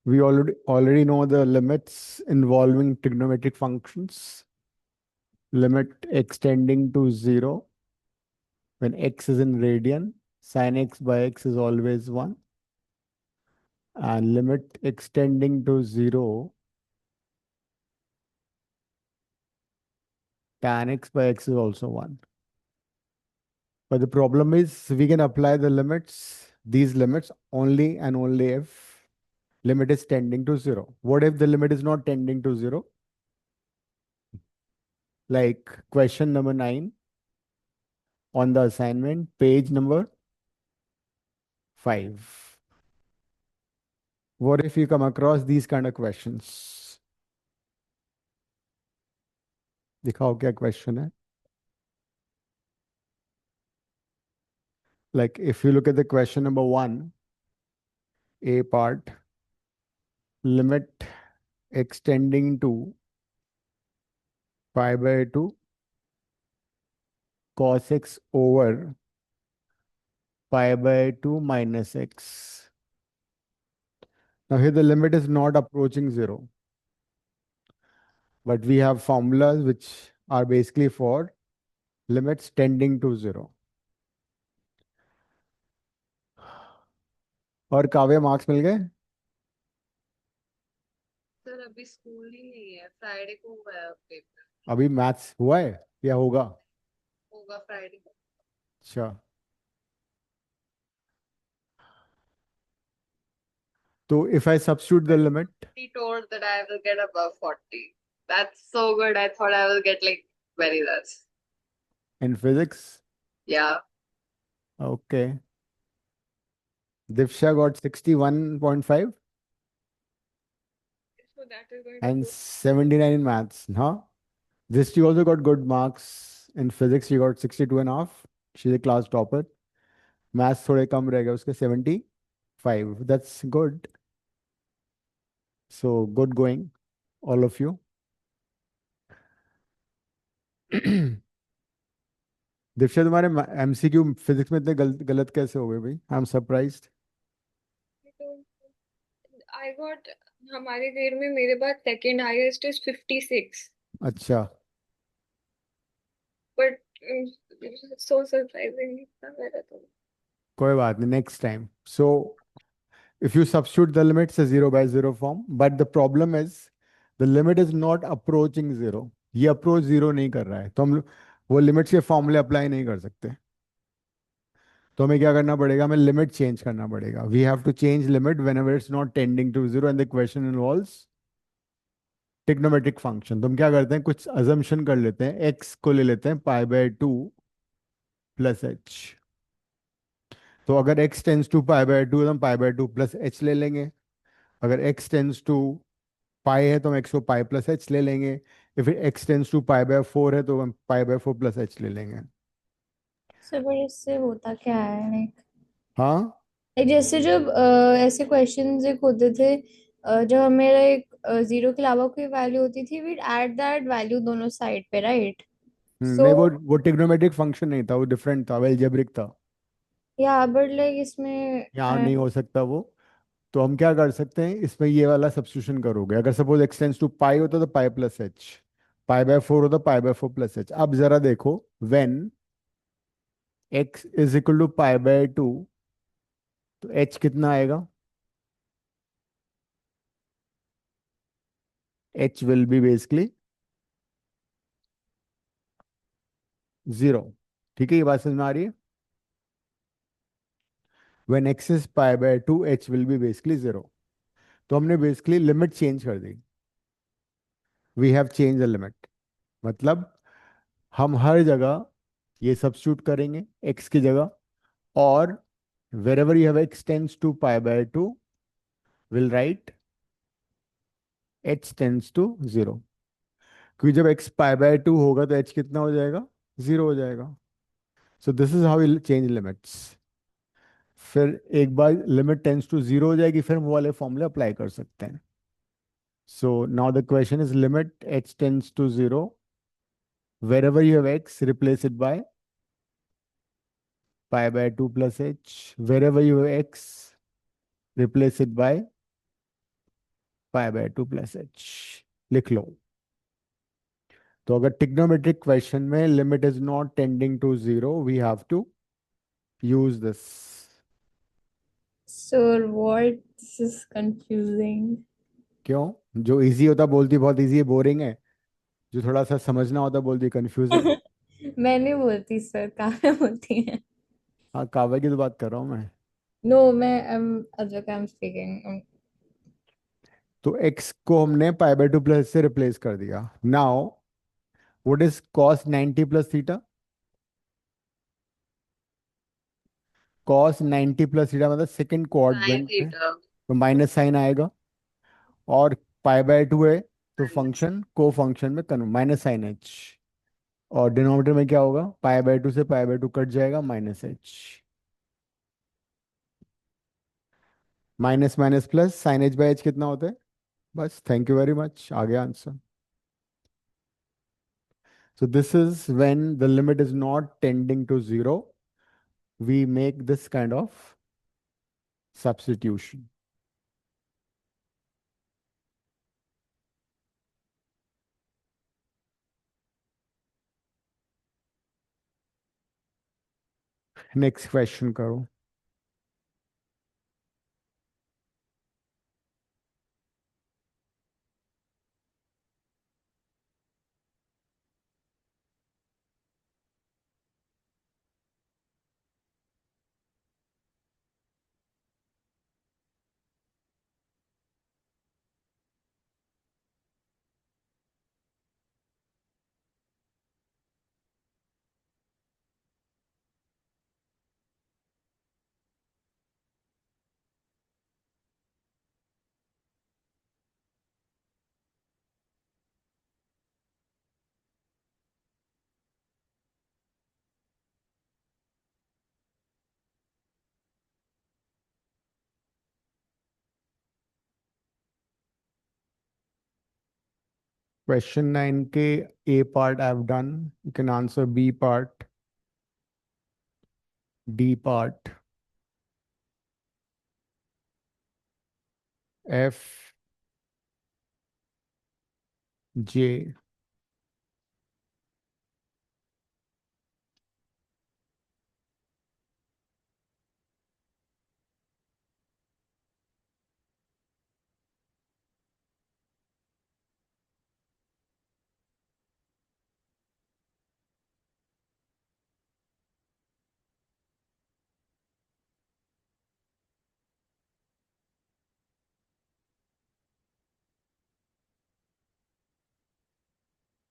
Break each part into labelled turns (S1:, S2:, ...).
S1: We already know the limits involving trigonometric functions. Limit x tending to 0 when x is in radian, sin x by x is always 1. And limit x tending to 0, tan x by x is also 1. But the problem is we can apply these limits only and only if limit is tending to 0. What if the limit is not tending to 0? Like question number 9 on the assignment, page number 5. What if you come across these kind of questions? दिखाओ क्या question है. Like if you look at the question number 1, A part, limit extending to pi by 2 cos x over pi by 2 minus x. Now here the limit is not approaching 0, but we have formulas which are basically for limits tending to 0. और काव्य marks मिल गए?
S2: Sir अभी school ही नहीं है, Friday को हुआ है paper.
S1: अभी मैथ्स हुआ है या होगा?
S2: होगा फ्राइडे को।
S1: अच्छा, तो if I substitute the limit
S2: He told that I will get above 40. That's so good. I thought I will get like very less.
S1: in physics,
S2: Yeah.
S1: okay, Divsha got 61.5
S2: So that is going to
S1: and
S2: go.
S1: 79 in maths. Huh? This she also got good marks in physics. She got 62 and a half. She's a class topper. Maths थोड़े कम रह गए उसके 75. That's good. So good going, all of you. Divya तुम्हारे MCQ physics में इतने गलत कैसे हो गए भाई? I am surprised.
S2: I got हमारे ग्रेड में मेरे पास सेकंड हाईएस्ट इज 56.
S1: अच्छा,
S2: बट सो सरप्राइजिंग था मेरा तो।
S1: कोई बात नहीं, next time. So if you substitute the limit, it's a 0 by 0 form, but the problem is the limit is not approaching 0. ये अप्रोच 0 नहीं कर रहा है, तो हम वो लिमिट्स के फॉर्मूले अप्लाई नहीं कर सकते. तो हमें क्या करना पड़ेगा? हमें लिमिट चेंज करना पड़ेगा. We have to change limit whenever it's not tending to 0 and the question involves trigonometric function. तो हम क्या करते हैं, कुछ अजम्पशन कर लेते हैं. x को ले लेते हैं पाई बाय 2 प्लस एच. तो अगर x tends to pi by 2 तो हम पाई बाय 2 प्लस एच ले लेंगे. अगर x टेंस टू पाई है तो हम x को पाई प्लस एच ले लेंगे. या फिर x tends to pi by 4 है तो हम पाई बाय 4 प्लस एच ले लेंगे.
S3: सर पर इससे होता क्या है लाइक?
S1: हाँ,
S3: जैसे जब ऐसे क्वेश्चंस एक होते थे, जब हमें लाइक जीरो के अलावा कोई वैल्यू होती थी, वी ऐड दैट वैल्यू दोनों साइड पे, राइट?
S1: नहीं,
S3: सो
S1: वो ट्रिग्नोमेट्रिक फंक्शन नहीं था, वो डिफरेंट था, वो अलजेब्रिक था.
S3: या बट लाइक इसमें
S1: यहाँ नहीं हो सकता वो. तो हम क्या कर सकते हैं, इसमें ये वाला सब्स्टिट्यूशन करोगे. अगर सपोज x टेंस टू पाई होता तो pi plus H, pi by 4 होता पाई बाय 4 प्लस एच. अब जरा देखो, when x is equal to pi by 2 तो h कितना आएगा? h will be basically 0. ठीक है, ये बात समझ में आ रही है? When x is pi by 2 h will be basically 0. तो हमने बेसिकली लिमिट चेंज कर दी. We have change the limit. मतलब हम हर जगह ये सब्स्टिट्यूट करेंगे x की जगह, और wherever you have x tends to pi by 2 will write h tends to 0. क्योंकि जब x pi by 2 होगा तो h कितना हो जाएगा? 0 हो जाएगा. So this is how will change limits. फिर एक बार लिमिट टेंस टू 0 हो जाएगी, फिर हम वो वाले फॉर्मूले अप्लाई कर सकते हैं. सो now the question is limit h tends to 0. Wherever you have x, replace it by pi by 2 plus h. Wherever you have x, replace it by pi by 2 plus H लिख लो। तो अगर trigonometric question में limit is not tending to zero, we have to use this.
S3: Sir, what? This is confusing.
S1: क्यों? जो easy होता बोलती बहुत इजी है, बोरिंग है। जो थोड़ा सा समझना होता बोलती कंफ्यूजिंग।
S3: मैं नहीं बोलती सर, काव्या बोलती है।
S1: हाँ, काव्य की तो बात कर रहा हूँ मैं।
S3: नो, मैं अद्विका, आई एम स्पीकिंग।
S1: तो x को हमने पाई बाय 2 प्लस से रिप्लेस कर दिया। Now what is cos 90 plus theta? cos 90 plus theta मतलब सेकंड
S2: Sine
S1: क्वाड्रेंट में,
S2: theta.
S1: तो माइनस साइन आएगा। और पाई बाय 2 है तो
S2: Minus.
S1: फंक्शन को फंक्शन में कन्वर्ट, माइनस साइन एच। और डिनोमिनेटर में क्या होगा? पाई बाय 2 से पाई बाय 2 कट जाएगा, minus H. Minus minus plus, sine H by H कितना होता है? बस, थैंक यू वेरी मच, आ गया answer. So this is when the limit is not tending to zero, we make this kind of substitution. Next question करो। Question 9 के A part I've done. You can answer B part, D part, F, J.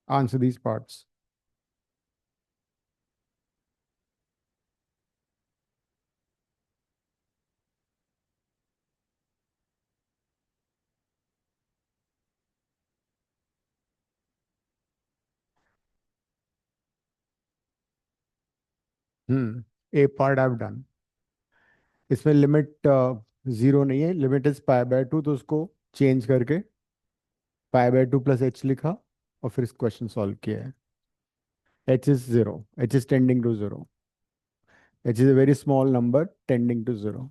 S1: Answer these parts. A part I've done. इसमें limit zero नहीं है, limit is pi by 2, तो उसको change करके पाई by 2 plus H लिखा और फिर इस क्वेश्चन सॉल्व किया है। h is 0, h is tending to 0, h is a very small number tending to 0.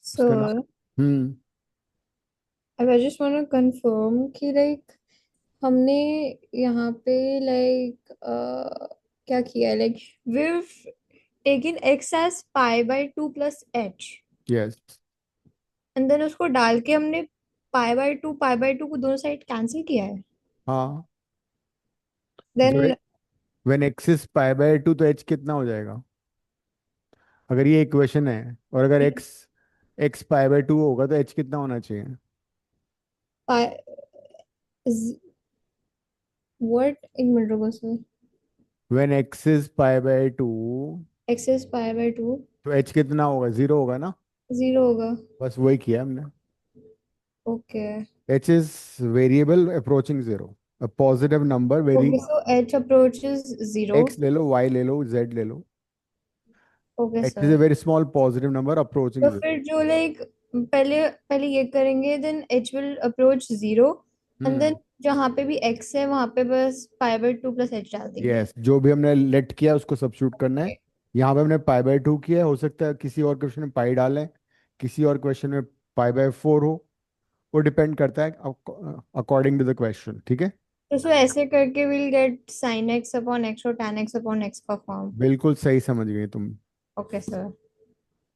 S1: उसका नाम।
S3: Sir,
S1: hmm.
S3: I just want to confirm कि लाइक हमने यहाँ पे लाइक क्या किया है, like we taken x as pi by 2 plus H,
S1: yes.
S3: And then उसको डाल के हमने पाई बाय टू को दोनों साइड कैंसिल किया है।
S1: हाँ,
S3: then
S1: when x is pi by 2 तो h कितना हो जाएगा? अगर ये इक्वेशन है और अगर x पाई बाय 2 होगा तो h कितना होना चाहिए?
S3: व्हाट, एक मिनट रुको sir.
S1: When x is pi by 2
S3: x is pi by 2,
S1: तो h कितना होगा? जीरो होगा ना।
S3: 0 होगा।
S1: बस वही किया हमने।
S3: Okay.
S1: h is variable approaching zero, a positive number, very।
S3: Okay, so h approaches 0।
S1: x ले लो, y ले लो, z ले लो।
S3: Okay
S1: h is a
S3: sir.
S1: very small positive number approaching
S3: तो
S1: zero.
S3: फिर जो लाइक पहले पहले ये करेंगे, then h will approach 0, and then
S1: hmm.
S3: जहाँ पे भी x है वहाँ पे बस π/2 + h डाल देंगे।
S1: यस, जो भी हमने लेट किया उसको सब्स्टिट्यूट करना है। यहाँ पे हमने π/2 किया है, हो सकता है किसी और क्वेश्चन में पाई डालें, किसी और क्वेश्चन में π/4 हो। वो डिपेंड करता है अकॉर्डिंग टू द क्वेश्चन, ठीक है।
S3: तो सो ऐसे करके विल गेट sin x/x और tan x/x का फॉर्म।
S1: बिल्कुल सही समझ गई तुम।
S3: Okay sir,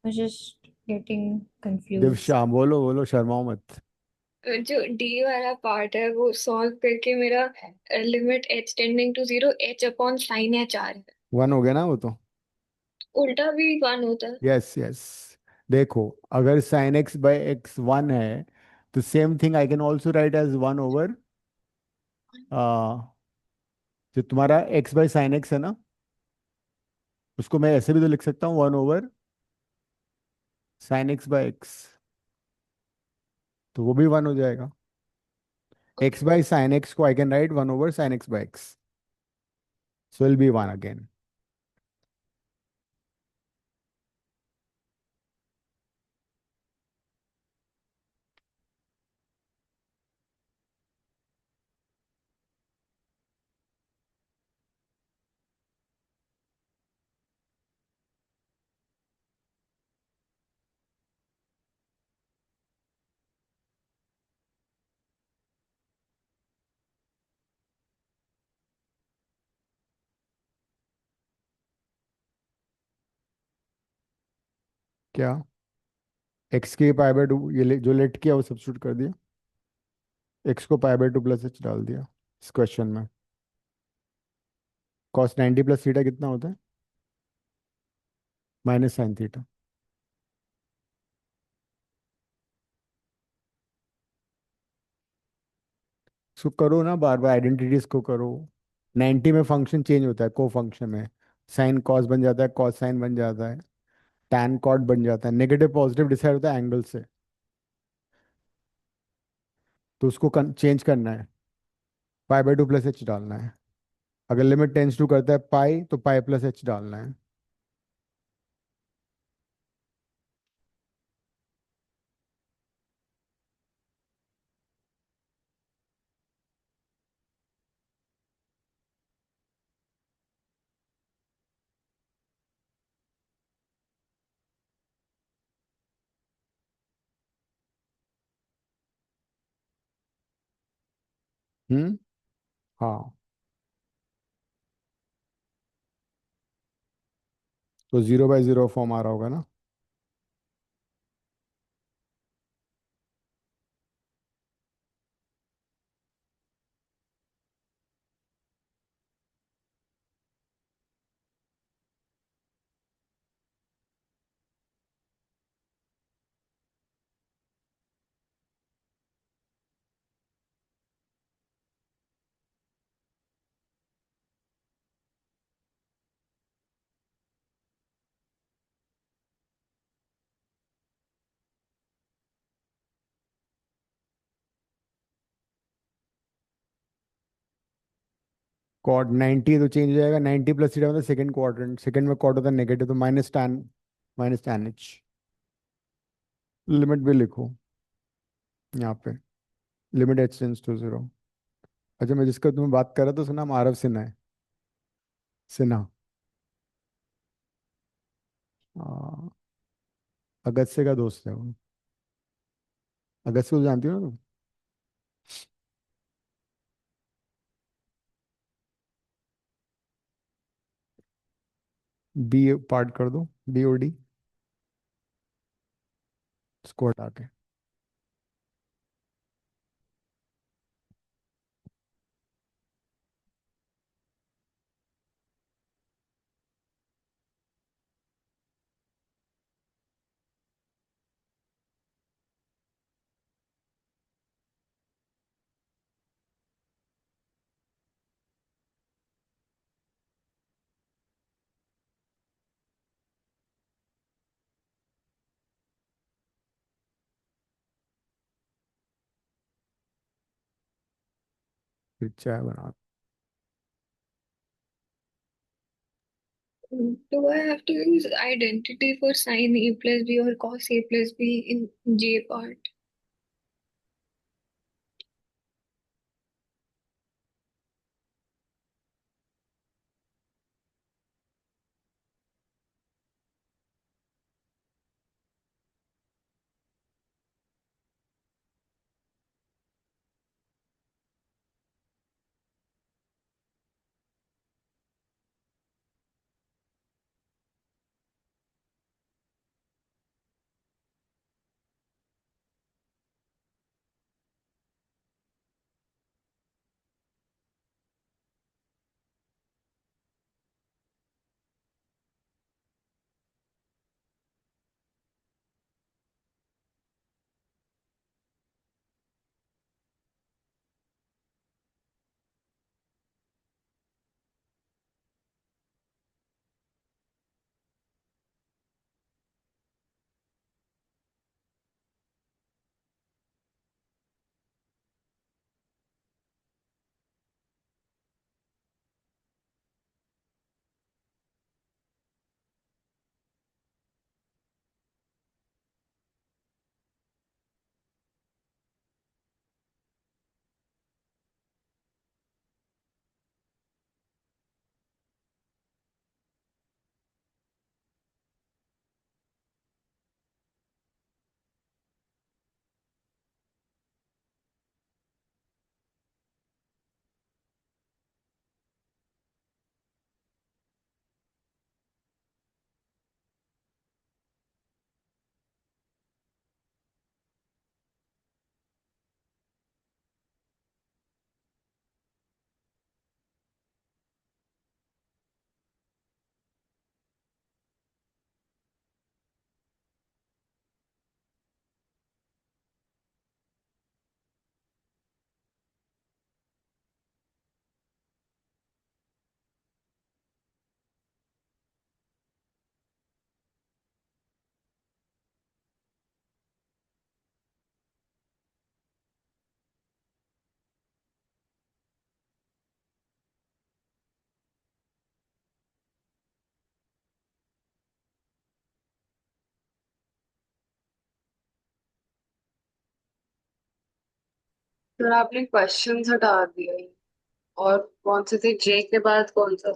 S3: I just getting confuse.
S1: Divya, बोलो बोलो, शर्माओ मत।
S4: जो डी वाला पार्ट है वो सॉल्व करके मेरा limit h tending to 0 h/sin h आ रहा है।
S1: 1 हो गया ना वो तो।
S4: उल्टा भी 1 होता है।
S1: Yes yes. देखो, अगर साइन एक्स बाई एक्स 1 है, तो same thing I can also write as 1/, जो तुम्हारा एक्स बाई साइन एक्स है ना, उसको मैं ऐसे भी तो लिख सकता हूँ 1/sin एक्स बाई एक्स, तो वो भी 1 हो जाएगा। एक्स बाई साइन एक्स को I can write 1/sin x by x, so will be 1 again. क्या? एक्स की π/2, जो लेट किया वो सब्स्टिट्यूट कर दिया, एक्स को π/2 + h डाल दिया इस क्वेश्चन में। cos 90 + थीटा कितना होता है? -sin theta. इसको करो ना, बार बार आइडेंटिटीज को करो। 90 में फंक्शन चेंज होता है, को फंक्शन में साइन कॉस बन जाता है, कॉस साइन बन जाता है, टैन कॉट बन जाता है, नेगेटिव पॉजिटिव डिसाइड होता है एंगल से। तो उसको चेंज करना है, π/2 + h डालना है। अगर लिमिट टेंस टू करता है पाई, तो π + h डालना है। हम्म। हाँ, तो 0/0 फॉर्म आ रहा होगा ना। कॉट 90 तो चेंज हो जाएगा, 90 + थीटा मतलब सेकंड क्वाड्रेंट, सेकंड में कॉट होता है नेगेटिव, तो -tan h। लिमिट भी लिखो यहाँ पे, लिमिट h टेंस टू 0। अच्छा, मैं जिसका तुम्हें बात कर रहा था उसका नाम आरव सिन्हा है। सिन्हा। आ, अगस्त्य का दोस्त है वो। अगस्त्य को जानती हो ना तुम? बी पार्ट कर दो, BOD, इसको हटा के। फिर चाय बना।
S4: Do I have to use identity for sin a plus b or cos a plus b in J part?
S2: Sir आपने क्वेश्चन हटा दिए। और कौन से थे, जे के बाद कौन सा?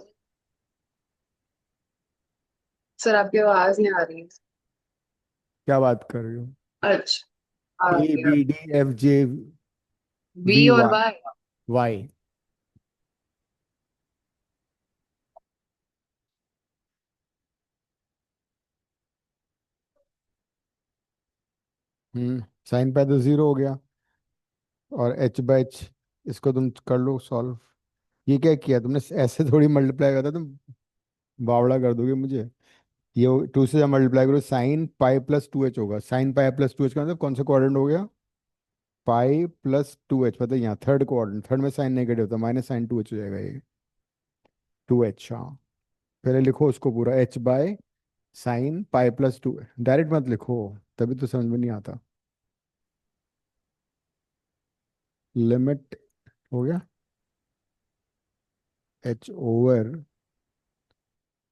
S2: सर आपकी आवाज नहीं आ रही है।
S1: क्या बात कर रही हो?
S2: अच्छा, आ
S1: ए
S2: गया।
S1: B D F J
S2: B
S1: V
S2: और
S1: Y
S2: Y.
S1: Y. Sine pi तो जीरो हो गया, और एच बाई एच इसको तुम कर लो सॉल्व। ये क्या किया तुमने? ऐसे थोड़ी मल्टीप्लाई करता, तुम बावड़ा कर दोगे मुझे। ये टू से जब मल्टीप्लाई करो, sine pi plus two H होगा। Sine pi plus two H का मतलब कौन सा क्वाड्रेंट हो गया? पाई प्लस टू एच, मतलब यहाँ थर्ड क्वाड्रेंट। थर्ड में साइन नेगेटिव होता है, माइनस साइन टू एच हो जाएगा ये। टू एच, हाँ। पहले लिखो उसको पूरा, H by sine pi plus to. Direct मत लिखो, तभी तो समझ में नहीं आता। लिमिट हो गया H over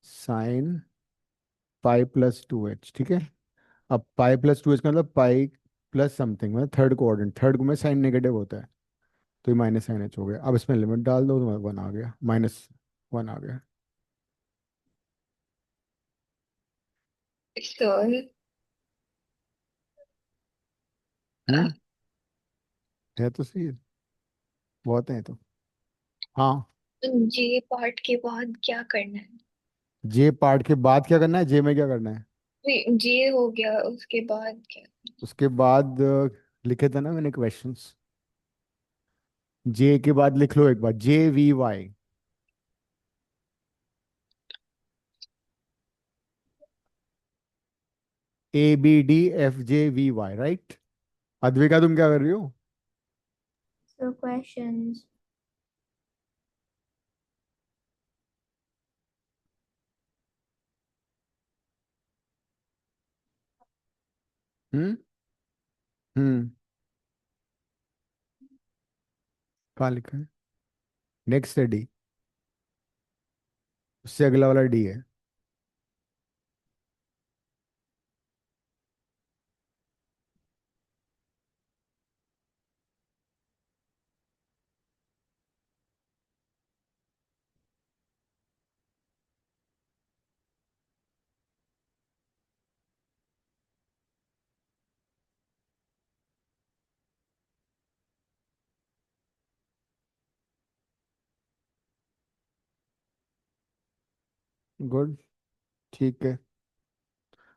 S1: sign pi plus two H, ठीक है। अब पाई प्लस टू एच का मतलब पाई प्लस समथिंग, मतलब थर्ड कोऑर्डिनेट। थर्ड में साइन नेगेटिव होता है, तो ये माइनस साइन एच हो गया। अब इसमें लिमिट डाल दो तो वन आ गया, माइनस वन आ गया।
S4: सर,
S1: हम्म, है तो सही है, बहुत है ये तो। हाँ।
S4: जे पार्ट के बाद क्या करना है?
S1: जे पार्ट के बाद क्या करना है? जे में क्या करना है?
S4: नहीं, जे हो गया, उसके बाद क्या?
S1: उसके बाद लिखे थे ना मैंने क्वेश्चंस। जे के बाद लिख लो एक बार, J V Y. A B D F J V Y, right. Advika तुम क्या कर रही हो?
S3: So questions.
S1: हम्म। हम्म। कहाँ लिखा है? नेक्स्ट है डी, उससे अगला वाला डी है। गुड, ठीक है।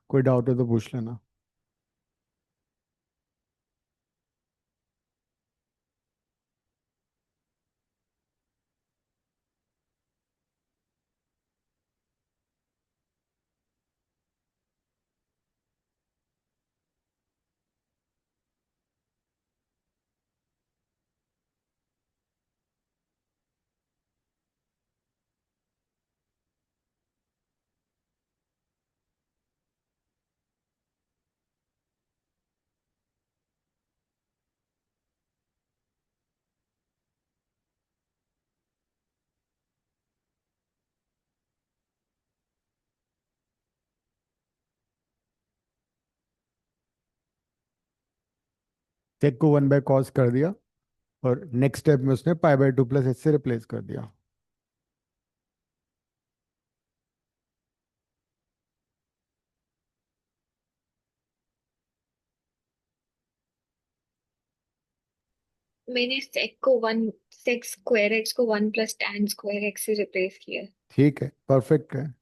S1: कोई डाउट है तो पूछ लेना। टेक को 1/cos कर दिया, और नेक्स्ट स्टेप में उसने π/2 + h से रिप्लेस कर दिया।
S4: मैंने सेक स्क्वायर एक्स को 1 + tan² x से रिप्लेस किया।
S1: ठीक है, परफेक्ट है।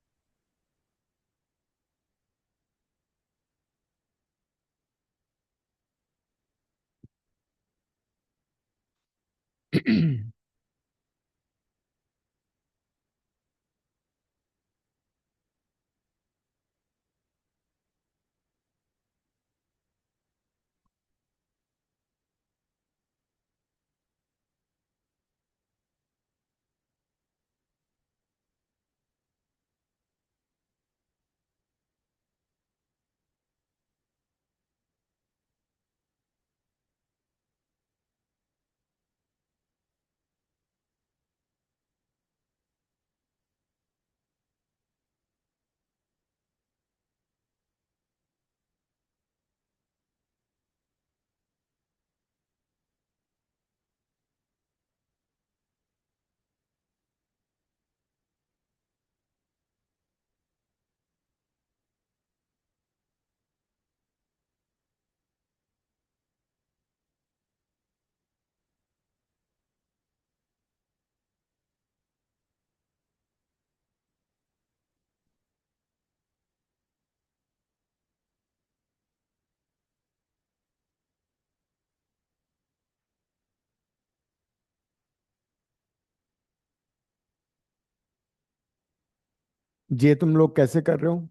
S1: जे तुम लोग कैसे कर रहे हो?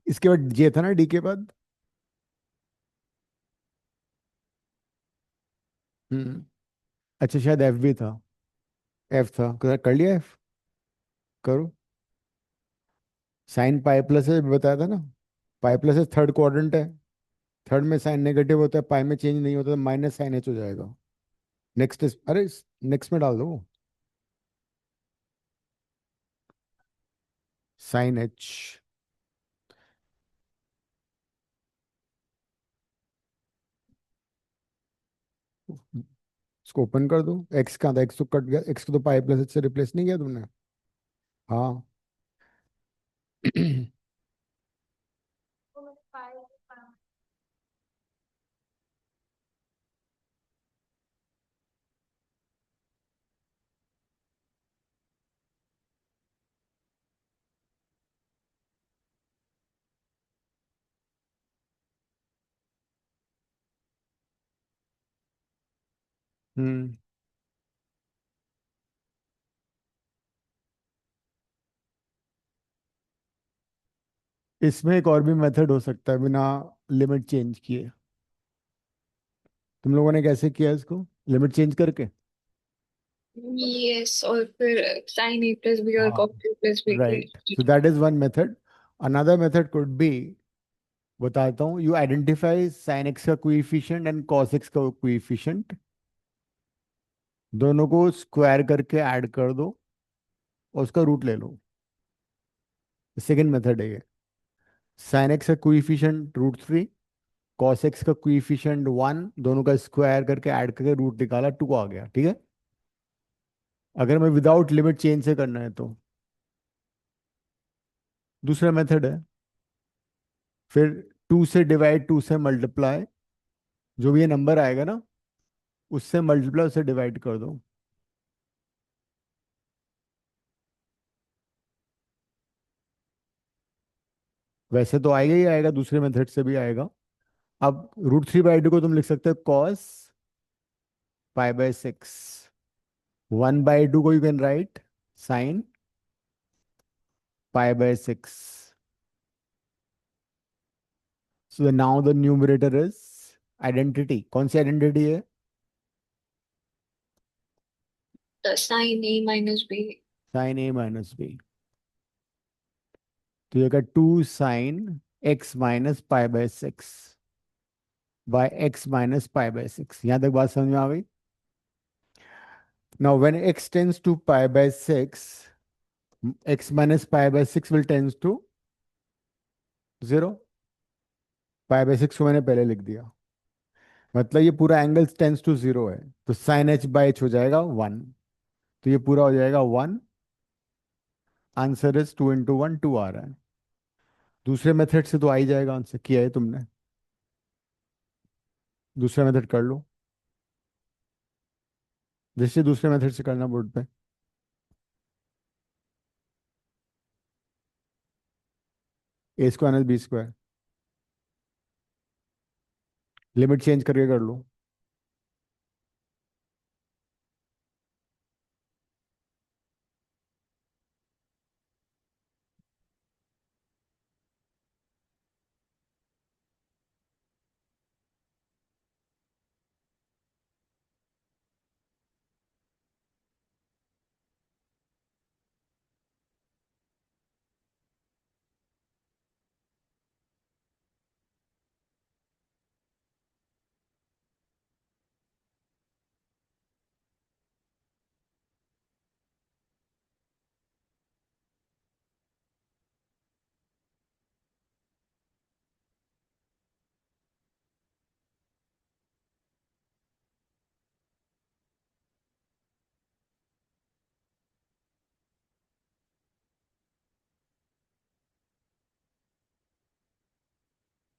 S1: इसके बाद जे था ना, डी के बाद। हम्म। अच्छा, शायद एफ भी था। एफ था, कर लिया एफ। करो। साइन π+h बताया था ना। π+h थर्ड क्वाड्रेंट है। थर्ड में साइन नेगेटिव होता है, पाई में चेंज नहीं होता, तो -sin h हो जाएगा। नेक्स्ट इस, अरे नेक्स्ट में डाल दो। sin h। इसको ओपन कर दो। एक्स कहाँ था? एक्स तो कट गया, एक्स को तो π+h से रिप्लेस नहीं किया तुमने। हाँ। हम्म। इसमें एक और भी मेथड हो सकता है बिना लिमिट चेंज किए। तुम लोगों ने कैसे किया इसको, लिमिट चेंज करके?
S4: यस, और फिर sin a + b और
S1: हाँ,
S4: cos a + b की।
S1: Right. So that is one method. Another method could be, बताता हूँ। यू आइडेंटिफाई sin x का कोएफिशिएंट एंड cos x का कोएफिशिएंट, दोनों को स्क्वायर करके ऐड कर दो और उसका रूट ले लो। सेकेंड मेथड है ये। sin x का कोएफिशिएंट √3, cos x का कोएफिशिएंट 1, दोनों का स्क्वायर करके ऐड करके रूट निकाला, 2 आ गया। ठीक है, अगर मैं विदाउट लिमिट चेंज से करना है तो। दूसरा मेथड है, फिर 2 से डिवाइड, 2 से मल्टीप्लाई, जो भी ये नंबर आएगा ना, उससे मल्टीप्लाई, उससे डिवाइड कर दो। वैसे तो आएगा ही आएगा, दूसरे मेथड से भी आएगा। अब √3/2 को तुम लिख सकते हो कॉस π/6। 1/2 को you can write sine π/6। So now the numerator is identity. कौन सी आइडेंटिटी है?
S4: The sin A minus B.
S1: Sine A - B। तो ये का 2 साइन x - π/6 बाय x - π/6। यहां तक बात समझ में आ गई? Now when x tends to π/6, x - π/6 will tends to 0। π/6 को मैंने पहले लिख दिया, मतलब ये पूरा एंगल टेंस टू 0 है, तो साइन h/h हो जाएगा 1। तो ये पूरा हो जाएगा 1। आंसर इज 2 × 1 2 आ रहा है। दूसरे मेथड से तो आ ही जाएगा आंसर, किया है तुमने। दूसरा मेथड कर लो, जैसे दूसरे मेथड से करना बोर्ड पे। A² - B², लिमिट चेंज करके कर लो।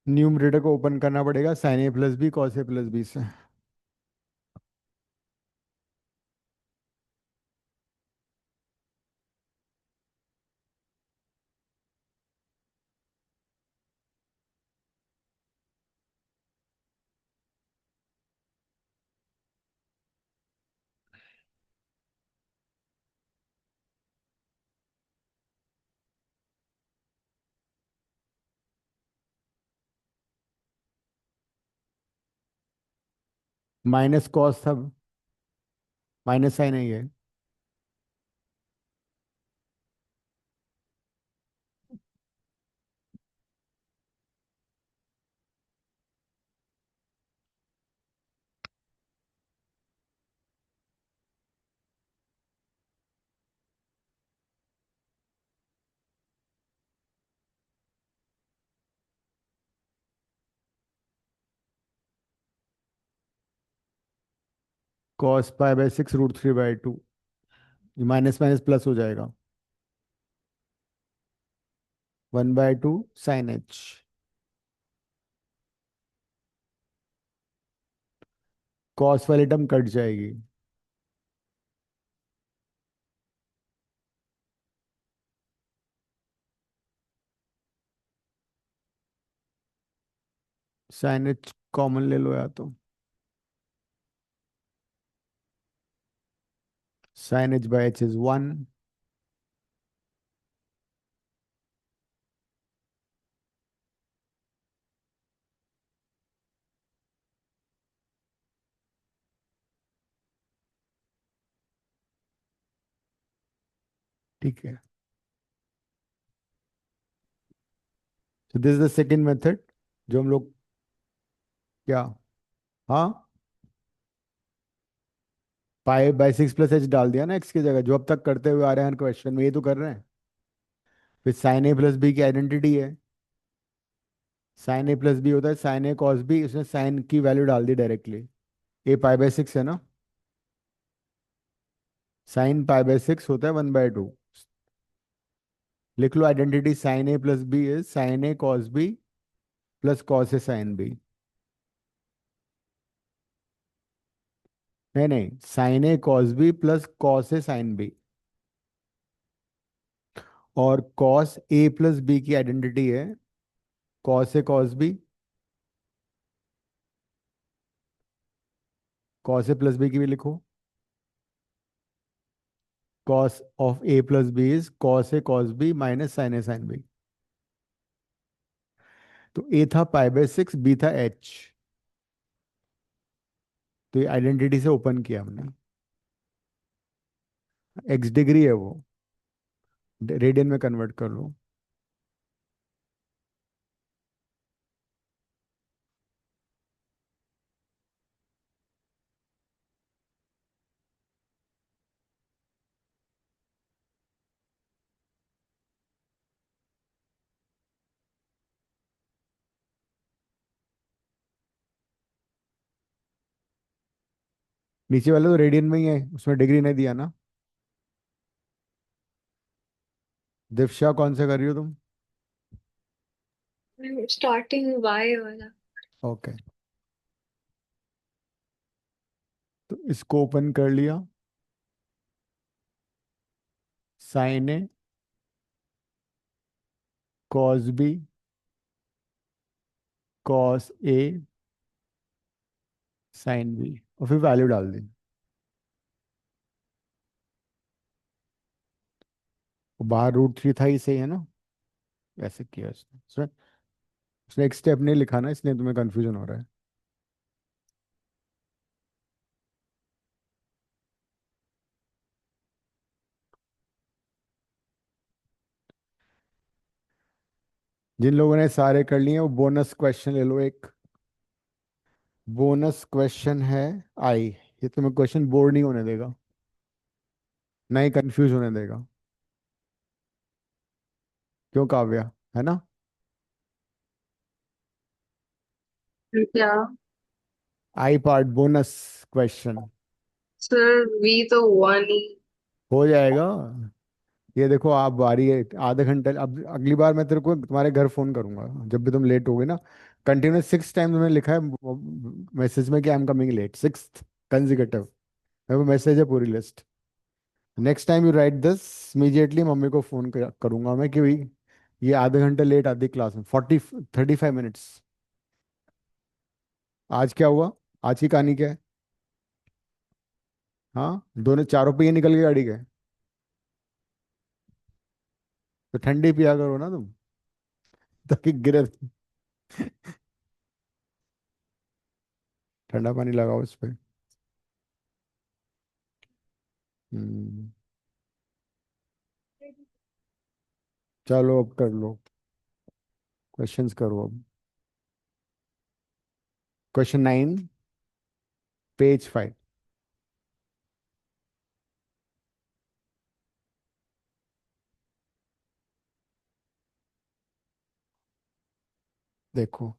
S1: न्यूमरेटर को ओपन करना पड़ेगा साइन A+B कॉस A+B से। माइनस कॉस था, माइनस साइन है ये। कॉस π/6 √3/2, माइनस माइनस प्लस हो जाएगा। 1/2 साइन h। कॉस वाली टर्म कट जाएगी। साइन h कॉमन ले लो या तो। Sine h/h is 1। ठीक है, so this is the second method जो हम लोग क्या, हाँ, π/6 + h डाल दिया ना x की जगह, जो अब तक करते हुए आ रहे हैं क्वेश्चन में, ये तो कर रहे हैं। फिर साइन A+B की आइडेंटिटी है, साइन A+B होता है साइन A cos B, इसने साइन की वैल्यू डाल दी डायरेक्टली। A π/6 है ना, साइन π/6 होता है 1/2। लिख लो identity, sine A+B is sine A cos B plus cos A sin B। नहीं नहीं, sine A cos B plus cos A sin B। और cos A+B की आइडेंटिटी है cos A cos B, cos A plus B की भी लिखो। Cos of A plus B is cos A cos B minus sine A sine B. तो A था पाई/6, B था H. तो ये आइडेंटिटी से ओपन किया हमने। एक्स डिग्री है वो, रेडियन में कन्वर्ट कर लो। नीचे वाला तो रेडियन में ही है, उसमें डिग्री नहीं दिया ना। दिव्या कौन से कर रही हो तुम?
S4: स्टार्टिंग वाई वाला।
S1: ओके, तो इसको ओपन कर लिया। साइन ए कॉस बी कॉस ए साइन बी, और फिर वैल्यू डाल दी। वो बाहर √3 था, ही सही है ना? वैसे किया उसने उसने एक स्टेप नहीं लिखा ना, इसलिए तुम्हें कंफ्यूजन हो रहा है। जिन लोगों ने सारे कर लिए वो बोनस क्वेश्चन ले लो एक। बोनस क्वेश्चन है आई। ये तुम्हें क्वेश्चन बोर नहीं होने देगा, ना ही कंफ्यूज होने देगा। क्यों काव्या? है ना?
S2: क्या?
S1: I part bonus question
S2: sir we तो वन ही।
S1: हो जाएगा। ये देखो, आप बारी है आधे घंटे। अब अगली बार मैं तेरे को तुम्हारे घर फोन करूंगा जब भी तुम लेट हो गए ना। कंटिन्यूस 6 टाइम तुमने लिखा है मैसेज में कि I am coming late, 6th consecutive. मेरे को मैसेज है पूरी list. Next time you write this immediately mummy को फोन करूंगा मैं कि भाई ये आधे घंटे लेट आती क्लास में, 35 मिनट्स। आज क्या हुआ? आज की कहानी क्या है? हाँ, दोनों चारों पहिए निकल गए गाड़ी के। तो ठंडी पिया करो ना तुम, ताकि गिरे। ठंडा पानी लगाओ उस पे। हम्म, चलो अब कर लो, क्वेश्चंस करो अब। Question 9, page 5। देखो,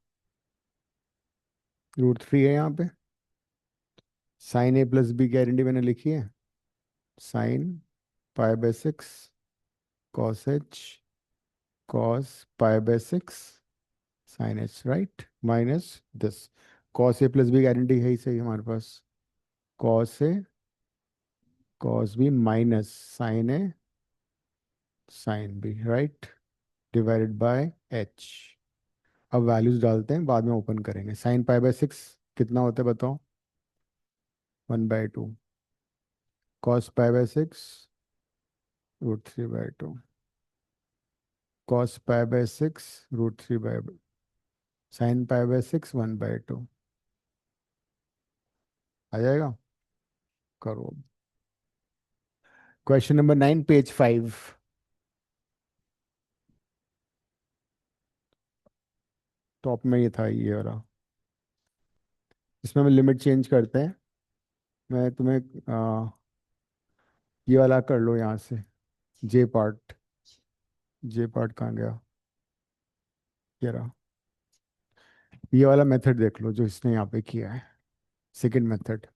S1: √3 है यहाँ पे। Sine A plus B guarantee मैंने लिखी है। साइन पाई/6 कॉस एच कॉस पाई/6 sine H, right, minus this. Cos A plus B guarantee है ही सही हमारे पास। Cos A cos B minus sine A sine B, right, divided by H. अब वैल्यूज डालते हैं, बाद में ओपन करेंगे। साइन पाई/6 कितना होता है बताओ? 1/2। कॉस पाई/6 √3/2। कॉस पाई/6 √3/, साइन पाई/6 1/2। आ जाएगा? करो। Question number 9, page 5। टॉप में ये था, ये वाला। इसमें हम लिमिट चेंज करते हैं। मैं तुम्हें ये वाला कर लो यहाँ से। जे पार्ट, जे पार्ट कहाँ गया? ये रहा। ये वाला मेथड देख लो जो इसने यहाँ पे किया है, सेकंड मेथड।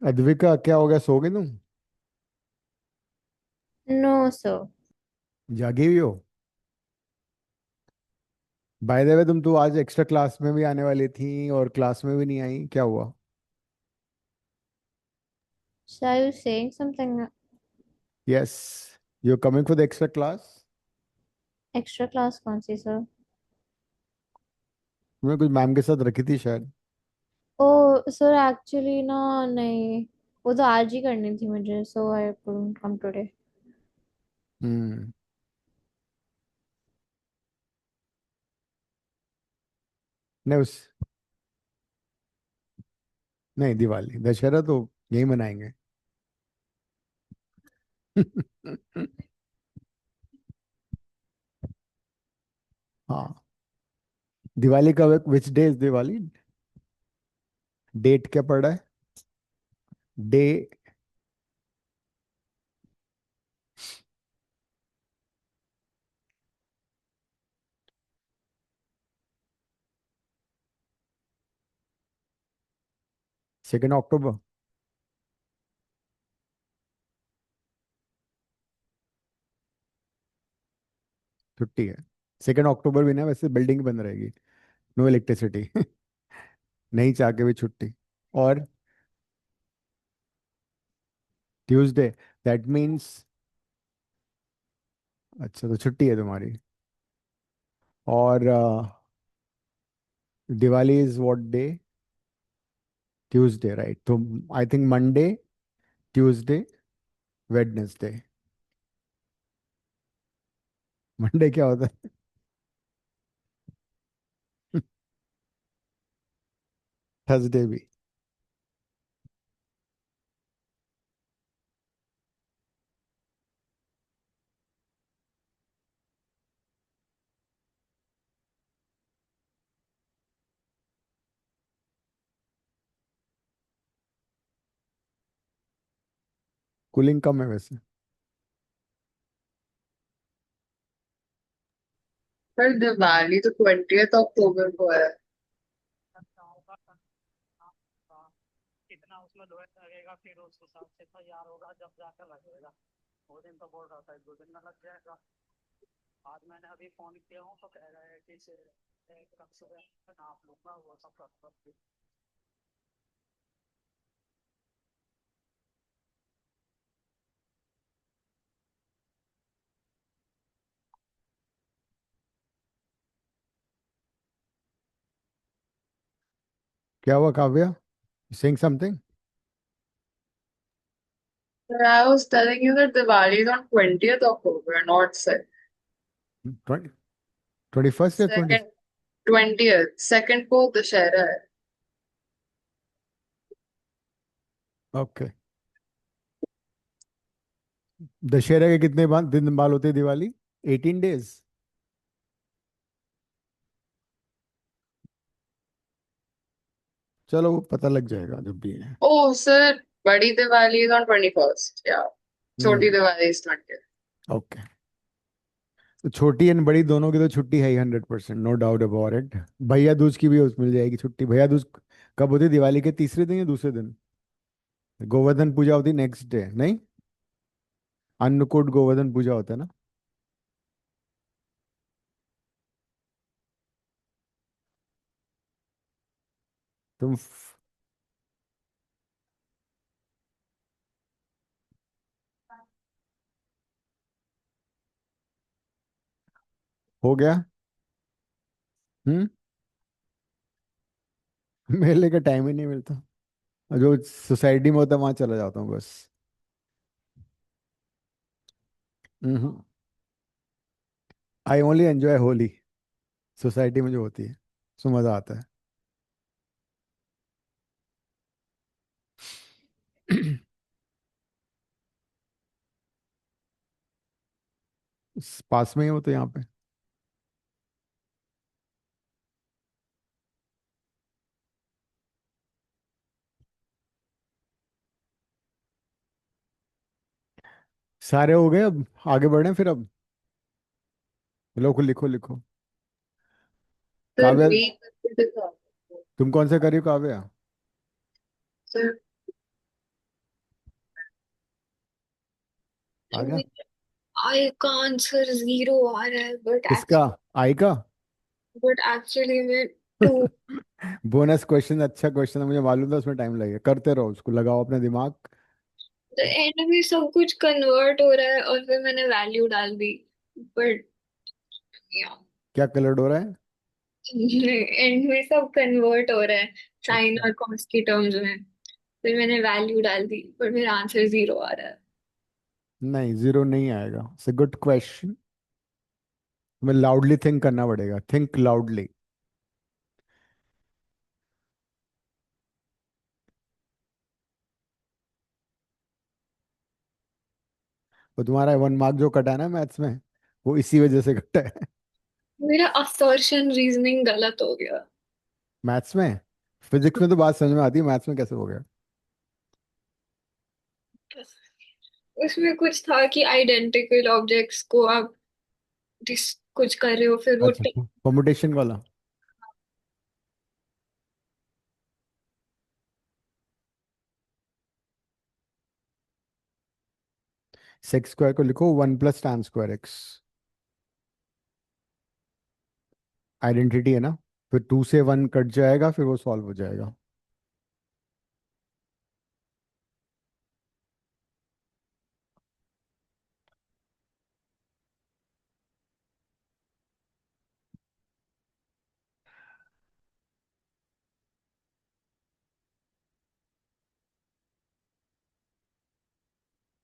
S1: अद्विका क्या हो गया, सो गई तुम?
S3: No sir.
S1: जागी हुई हो? बाय द वे, तुम तो आज एक्स्ट्रा क्लास में भी आने वाली थी और क्लास में भी नहीं आई, क्या हुआ?
S3: So are you saying something?
S1: Yes, you're coming for the extra class.
S3: Extra class कौन सी सर?
S1: मैं कुछ मैम के साथ रखी थी शायद।
S3: ओ सर एक्चुअली ना, नहीं, वो तो आज ही करनी थी मुझे, सो आई कुडंट कम टुडे।
S1: हम्म। नहीं उस नहीं, दिवाली दशहरा तो यही मनाएंगे। हाँ, दिवाली का which day is Diwali? Date क्या पड़ रहा है? डे। Second October. छुट्टी है। सेकेंड अक्टूबर भी ना, वैसे बिल्डिंग बंद रहेगी। No electricity. नहीं चाह के भी छुट्टी। और ट्यूसडे, दैट मीन्स, अच्छा तो छुट्टी है तुम्हारी। और Diwali is what day? Tuesday right, तो I think Monday, Tuesday, Wednesday. Monday क्या होता है? थर्सडे भी। कूलिंग कम है वैसे।
S2: पर दिवाली तो 20th अक्टूबर को है।
S5: कितना उसमें लोहे लगेगा, फिर उस हिसाब से तैयार होगा जब जाकर लगेगा। वो दिन तो बोल रहा था 1-2 दिन में लग जाएगा। आज मैंने अभी फोन किया हूँ तो कह रहे हैं कि कब से नाप लूंगा वो सब कर।
S1: क्या हुआ Kavya? Saying something?
S2: But I was telling you that Diwali is on 20th October, not second.
S1: 21st या 20?
S2: Second, 20th. Second को दशहरा है।
S1: ओके। दशहरा के कितने दिन बाद होते हैं दिवाली? 18 डेज। चलो वो पता लग जाएगा जब भी है।
S2: Oh, sir, बड़ी Diwali is on 21st. Yeah. छोटी
S1: हम्म।
S2: Diwali is 20th.
S1: ओके। तो छोटी एंड बड़ी दोनों की तो छुट्टी है ही, 100%, नो डाउट अबाउट इट। भैया दूज की भी उस मिल जाएगी छुट्टी। भैया दूज कब होती है? दिवाली के तीसरे दिन या दूसरे दिन? गोवर्धन पूजा होती नेक्स्ट डे नहीं? अन्नकूट गोवर्धन पूजा होता है ना? तुम हो गया। हम्म। मेले का टाइम ही नहीं मिलता। जो सोसाइटी में होता है वहां चला जाता हूँ बस। I only enjoy Holi, society में जो होती है, सो मजा आता है। पास में ही हो तो यहाँ पे। सारे हो गए, अब आगे बढ़े फिर अब। लिखो लिखो लिखो।
S2: Sir,
S1: काव्या,
S2: we करके दिखा।
S1: तुम कौन सा करी हो काव्या?
S2: Sir,
S1: आ गया?
S4: आई का आंसर 0 आ रहा है,
S1: किसका? आई का?
S4: बट एक्चुअली मैं 2।
S1: बोनस क्वेश्चन, अच्छा क्वेश्चन है, मुझे मालूम था उसमें टाइम लगेगा। करते रहो उसको, लगाओ अपना दिमाग।
S4: तो एंड में सब कुछ कन्वर्ट हो रहा है और फिर मैंने वैल्यू डाल दी, बट या
S1: क्या कलर हो रहा है?
S4: एंड में सब कन्वर्ट हो रहा है साइन
S1: अच्छा,
S4: और कॉस की टर्म्स में। फिर मैंने वैल्यू डाल दी पर मेरा आंसर 0 आ रहा है।
S1: नहीं, जीरो नहीं आएगा। It's a good question. तुम्हें लाउडली थिंक करना पड़ेगा, थिंक लाउडली। वो तुम्हारा 1 मार्क जो कटा है ना मैथ्स में, वो इसी वजह से कटा है।
S4: मेरा असर्शन रीजनिंग गलत हो गया।
S1: मैथ्स में, फिजिक्स में तो बात समझ में आती है, मैथ्स में कैसे हो गया?
S4: उसमें कुछ था कि आइडेंटिकल ऑब्जेक्ट्स को आप कुछ कर रहे हो फिर वो
S1: अच्छा, परमुटेशन वाला। सेक्स स्क्वायर को लिखो 1 + tan²x। आइडेंटिटी है ना, फिर 2 से 1 कट जाएगा, फिर वो सॉल्व हो जाएगा।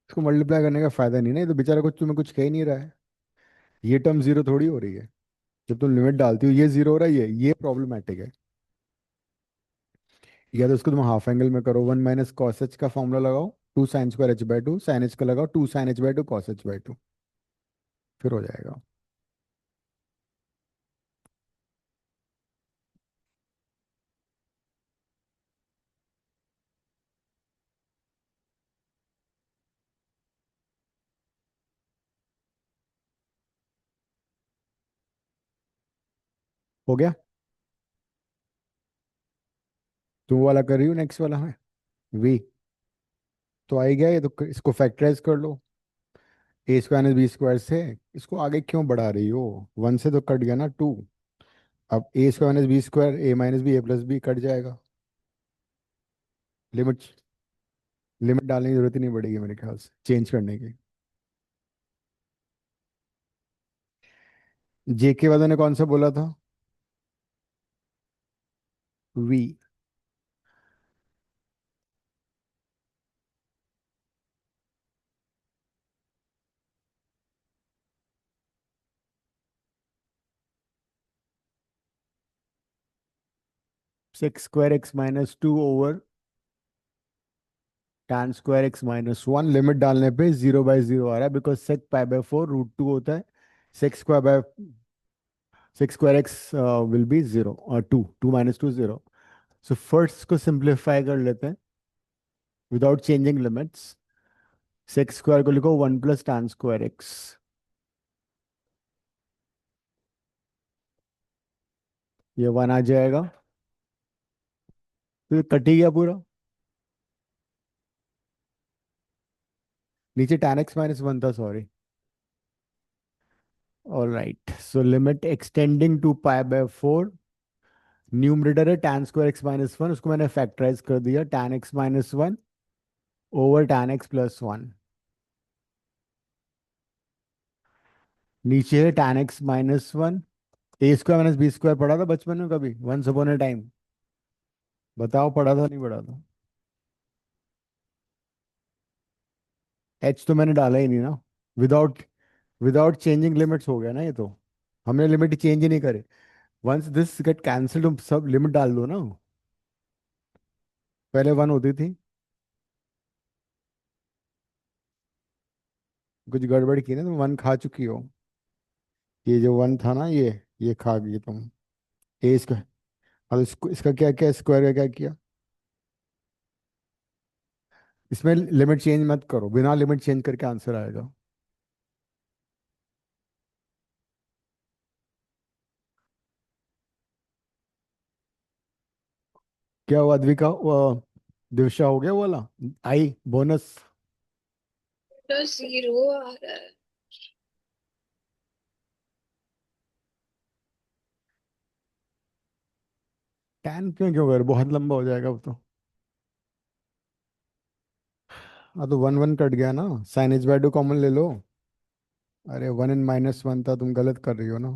S1: इसको मल्टीप्लाई करने का फायदा नहीं ना, ये तो बेचारा कुछ तुम्हें कुछ कह ही नहीं रहा है। ये टर्म जीरो थोड़ी हो रही है। जब तुम लिमिट डालती हो ये जीरो हो रहा है, ये प्रॉब्लमेटिक है। या तो इसको तुम हाफ एंगल में करो, 1 - cos h का फॉर्मूला लगाओ, 2 sin² h/2, साइन एच का लगाओ 2 sin h/2 cos h/2, फिर हो जाएगा। हो गया। तुम वो वाला कर रही हो, नेक्स्ट वाला है v। तो आ ही गया ये, तो इसको फैक्टराइज कर लो। a² - b² से इसको आगे क्यों बढ़ा रही हो? 1 से तो कट गया ना 2। अब a² - b², a - b, a + b cut जाएगा। लिमिट लिमिट डालने की जरूरत ही नहीं पड़ेगी मेरे ख्याल से, चेंज करने की। जेके वालों ने कौन सा बोला था? v। sec²x - 2 tan²x - 1। लिमिट डालने पे 0/0 आ रहा है, बिकॉज sec π/4 √2 होता है। sec² विल बी 0 और 2, 2 - 2 0। सो फर्स्ट को सिंप्लीफाई कर लेते हैं विदाउट चेंजिंग लिमिट्स। sec² को लिखो 1 + tan²x। ये 1 आ जाएगा, तो ये कट ही गया पूरा। नीचे tan x - 1 था, sorry. All right, so limit extending to π/4। Numerator है tan²x - 1, उसको मैंने फैक्टराइज कर दिया, tan x - 1/tan x + 1। नीचे है tan x - 1। a² - b² पढ़ा था बचपन में कभी, वंस अपॉन ए टाइम? बताओ, पढ़ा था नहीं पढ़ा था? h तो मैंने डाला ही नहीं ना। विदाउट विदाउट चेंजिंग लिमिट्स हो गया ना ये तो। हमने लिमिट चेंज ही नहीं करे। वंस दिस गेट कैंसिल, तुम सब लिमिट डाल दो ना। पहले 1 होती थी। कुछ गड़बड़ की ना, तुम 1 खा चुकी हो। ये जो 1 था ना, ये खा गई तुम। ए इसका, अब इसको, इसका क्या क्या स्क्वायर का क्या किया? इसमें लिमिट चेंज मत करो, बिना लिमिट चेंज करके आंसर आएगा। क्या हुआ द्विका, दिवशा, हो गया वो वाला? आई बोनस?
S4: तो 0 आ रहा है।
S1: टैन क्यों क्यों कर, बहुत लंबा हो जाएगा वो तो। हाँ तो वन वन कट गया ना, sine H by two common ले लो। अरे वन एंड माइनस वन था, तुम गलत कर रही हो ना।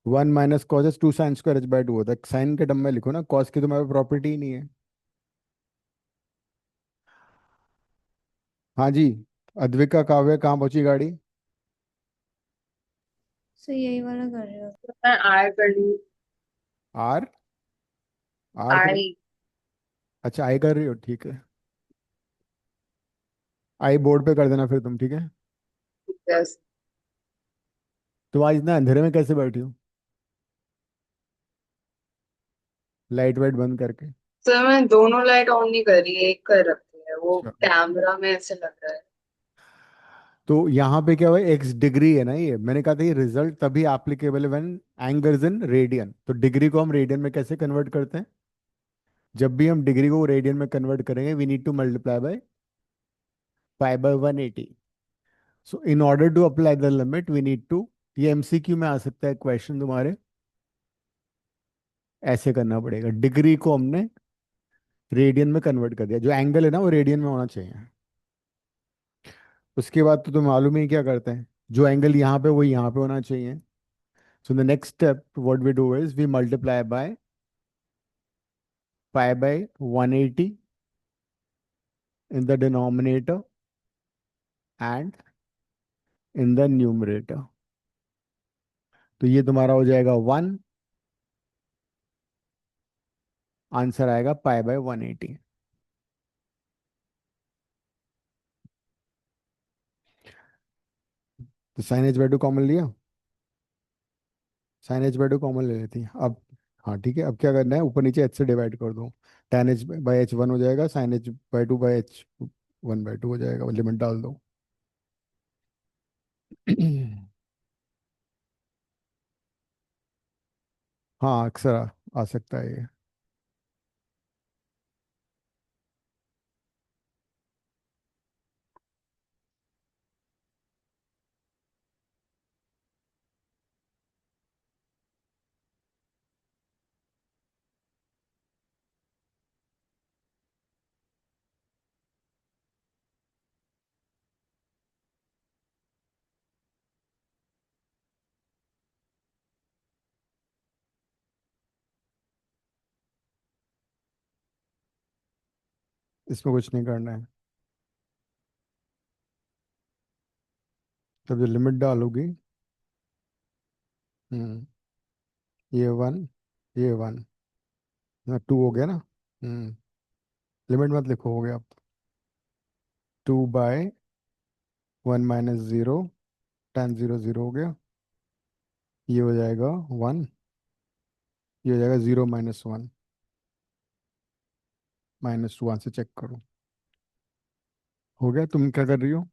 S1: One minus cos H two sine square H by to होता है, साइन के टर्म में लिखो ना, कॉस की तुम्हारे प्रॉपर्टी ही नहीं है। हाँ जी। अद्विका काव्य कहाँ पहुंची गाड़ी?
S3: सो यही वाला कर रहे हो?
S2: मैं I कर लूँ।
S1: आर। आर क्या?
S2: I।
S1: अच्छा आई कर रही हो, ठीक है। आई बोर्ड पे कर देना फिर तुम, ठीक है।
S2: यस।
S1: तो आज इतना अंधेरे में कैसे बैठी हो, लाइट वाइट बंद करके?
S2: सर मैं दोनों लाइट ऑन नहीं कर रही, एक कर रखी है, वो
S1: चलो।
S2: कैमरा में ऐसे लग रहा है।
S1: तो यहाँ पे क्या हुआ, एक्स डिग्री है ना, ये मैंने कहा था ये रिजल्ट तभी एप्लीकेबल है when angle is in radian. तो डिग्री को हम रेडियन में कैसे कन्वर्ट करते हैं? जब भी हम डिग्री को रेडियन में कन्वर्ट करेंगे, we need to multiply by pi by 180। So in order to apply the limit we need to, ये एमसीक्यू में आ सकता है क्वेश्चन तुम्हारे, ऐसे करना पड़ेगा। डिग्री को हमने रेडियन में कन्वर्ट कर दिया, जो एंगल है ना वो रेडियन में होना चाहिए। उसके बाद तो तुम्हें मालूम ही क्या करते हैं, जो एंगल यहाँ पे वो यहाँ पे होना चाहिए। So the next step what we do is we multiply by pi by 180 in the denominator and in the numerator। तो ये तुम्हारा हो जाएगा 1, आंसर आएगा पाई बाय 180। तो sine H by two common लिया, sine H by two common ले लेती है अब। हाँ ठीक है, अब क्या करना है, ऊपर नीचे एच से डिवाइड कर दो। tan h by h one हो जाएगा, sine H by two by h one by two हो जाएगा, लिमिट डाल दो। हाँ अक्सर आ सकता है ये। इसमें कुछ नहीं करना है, तब जो लिमिट डालोगी। हम्म। ये वन, ये वन, टू हो गया ना। हम्म। लिमिट मत लिखो, हो गया अब। 2 बाय 1 - 0, tan 0 0 हो गया। ये हो जाएगा 1, ये हो जाएगा 0 - 1, -1 से चेक करो। हो गया, तुम क्या कर रही हो?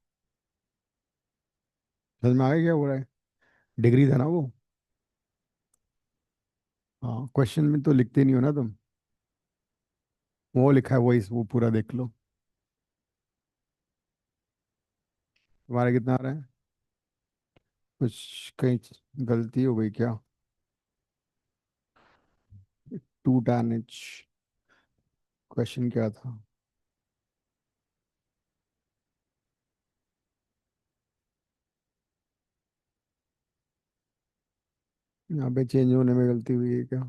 S1: समझ में आ गया क्या हो रहा है? डिग्री था ना वो। हाँ क्वेश्चन में तो लिखते नहीं हो ना तुम, वो लिखा है वही, वो पूरा देख लो। तुम्हारा कितना आ रहा है? कुछ कहीं गलती हो गई क्या? 2 tan h, क्वेश्चन क्या था? यहाँ पे चेंज होने में गलती हुई है क्या?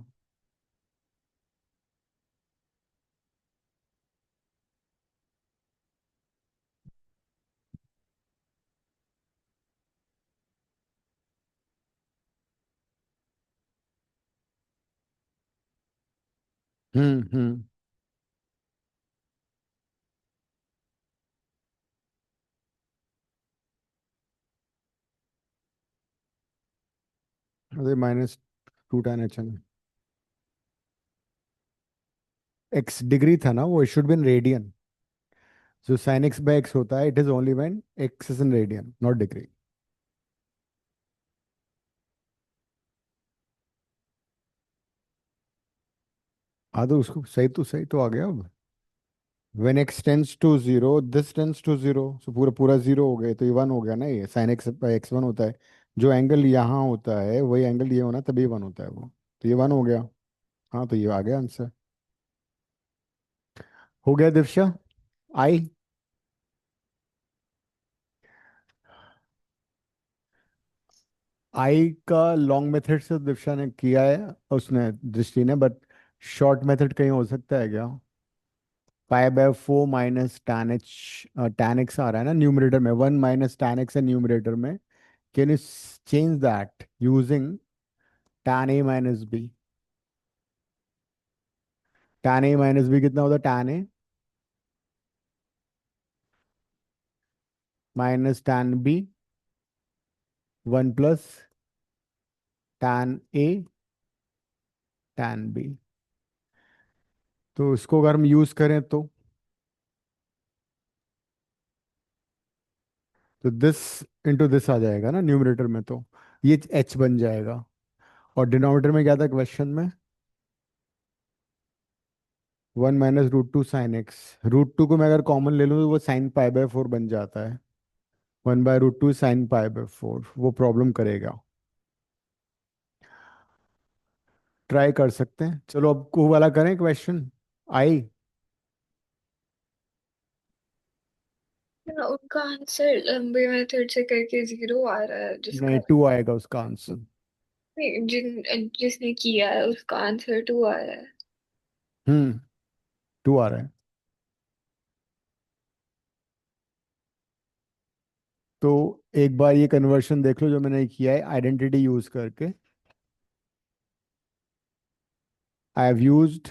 S1: हम्म। अरे -2 tan h है। एक्स डिग्री था ना वो, it should be in radian. जो साइन एक्स बाय एक्स होता है, it is only when x is in radian not degree. हाँ तो उसको सही तो आ गया अब। when x tends to 0 this tends to 0, so पूरा पूरा 0 हो गया, तो ये 1 हो गया ना, ये sin x बाय x 1 होता है। जो एंगल यहाँ होता है वही एंगल ये होना, तभी 1 होता है वो। तो ये 1 हो गया। हाँ तो ये आ गया आंसर। हो गया दिव्या? आई? आई का लॉन्ग मेथड से दिव्या ने किया है, उसने, दृष्टि ने, बट शॉर्ट मेथड कहीं हो सकता है क्या? Pi by 4 minus tan H, tan X आ रहा है ना न्यूमरेटर में, 1 माइनस tan एक्स है न्यूमरेटर में। Can you change that using tan A minus B? tan A minus B कितना होता है? tan A minus tan B, 1 plus tan A tan B. तो इसको अगर हम यूज करें तो दिस इंटू दिस आ जाएगा ना न्यूमरेटर में, तो ये एच बन जाएगा। और डिनोमिनेटर में क्या था क्वेश्चन में? 1 माइनस √2 साइन एक्स। √2 को मैं अगर कॉमन ले लूँ तो वो साइन पाई बाय 4 बन जाता है। 1/√2 साइन पाई बाय 4, वो प्रॉब्लम करेगा। ट्राई कर सकते हैं, चलो अब को वाला करें क्वेश्चन। आई?
S4: उनका आंसर लंबे मेथड से करके 0 आ रहा है,
S1: नहीं,
S4: जिसका
S1: 2 आएगा उसका आंसर।
S4: नहीं, जिसने किया है उसका आंसर 2 आ रहा है।
S1: 2 आ रहा है। तो एक बार ये कन्वर्शन देख लो जो मैंने किया है आइडेंटिटी यूज करके। I have used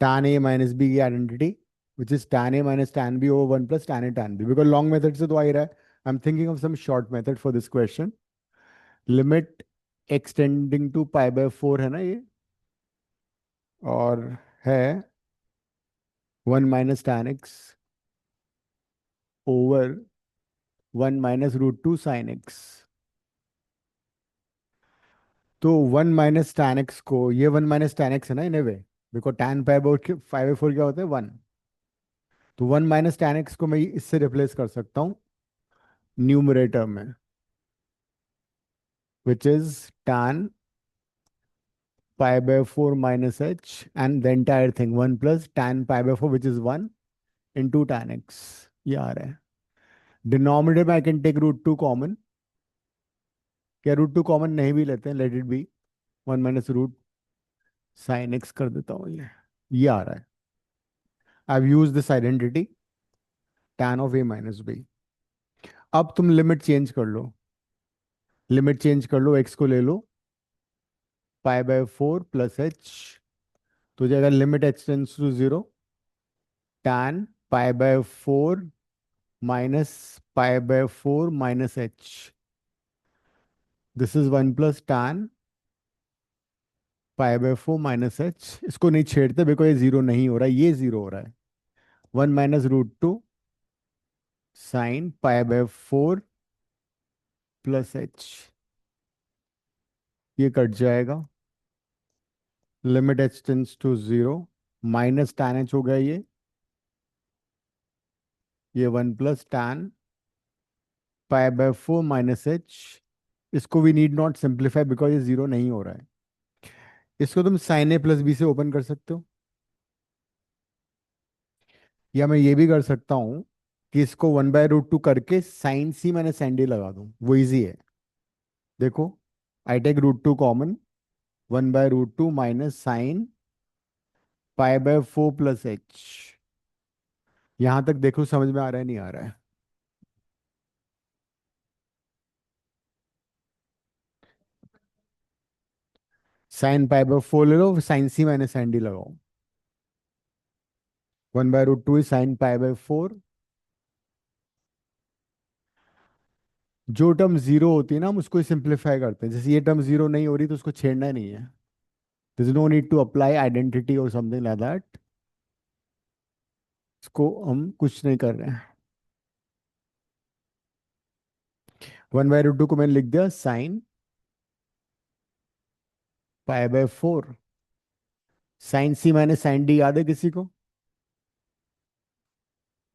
S1: tan a minus b की identity, which is tan a minus tan b over 1 plus tan a tan b, because long method से तो आ ही रहा है। I am thinking of some short method for this question. Limit extending to pi by 4 है ना ये, और है 1 minus tan x over 1 minus √2 sine x। तो 1 माइनस tan x को, ये 1 माइनस tan x है ना इन वे, बिकॉज tan पाई बाय 4 क्या होता है? 1। तो 1 माइनस tan x को मैं इससे रिप्लेस कर सकता हूँ न्यूमरेटर में, which is tan pi by 4 minus h, and the entire thing 1 plus tan pi by 4, which is 1 into tan x, ये आ रहा है। डिनोमिनेटर में आई कैन टेक √2 कॉमन, क्या √2 कॉमन नहीं भी लेते हैं? Let it be 1 minus root sine x कर देता हूँ, ये आ रहा है। I have use this identity tan of a minus b. अब तुम लिमिट चेंज कर लो, लिमिट चेंज कर लो, x को ले लो पाई बाय 4 प्लस एच, तो जाएगा limit h tends to 0 tan pi by 4 minus pi by 4 minus h. This is 1 plus tan pi by 4 minus H. इसको नहीं छेड़ते बिकॉज ये जीरो नहीं हो रहा है, ये जीरो हो रहा है। 1 minus √2 sine pi by 4 plus H, ये कट जाएगा। Limit H tends to 0, minus tan H हो गया ये 1 plus tan pi by 4 minus H. इसको we need not simplify because ये जीरो नहीं हो रहा है। इसको तुम साइन ए प्लस बी से ओपन कर सकते हो, या मैं ये भी कर सकता हूँ कि इसको 1/√2 करके साइन सी माइनस साइन डी लगा दूं, वो इजी है। देखो, I take √2 common, 1/√2 minus sine pi by 4 plus h. यहां तक देखो समझ में आ रहा है नहीं आ रहा है? साइन पाई बाय 4 ले लो, साइन सी माइनस साइन डी लगाओ। 1/√2 इज साइन पाई बाय 4। जो टर्म जीरो होती है ना हम उसको सिंप्लीफाई करते हैं, जैसे ये टर्म जीरो नहीं हो रही तो उसको छेड़ना ही नहीं है। This no need to apply identity और समथिंग लाइक दैट। इसको हम कुछ नहीं कर रहे हैं। 1/√2 को मैंने लिख दिया sine pi by 4। Sine C minus sine d याद है किसी को?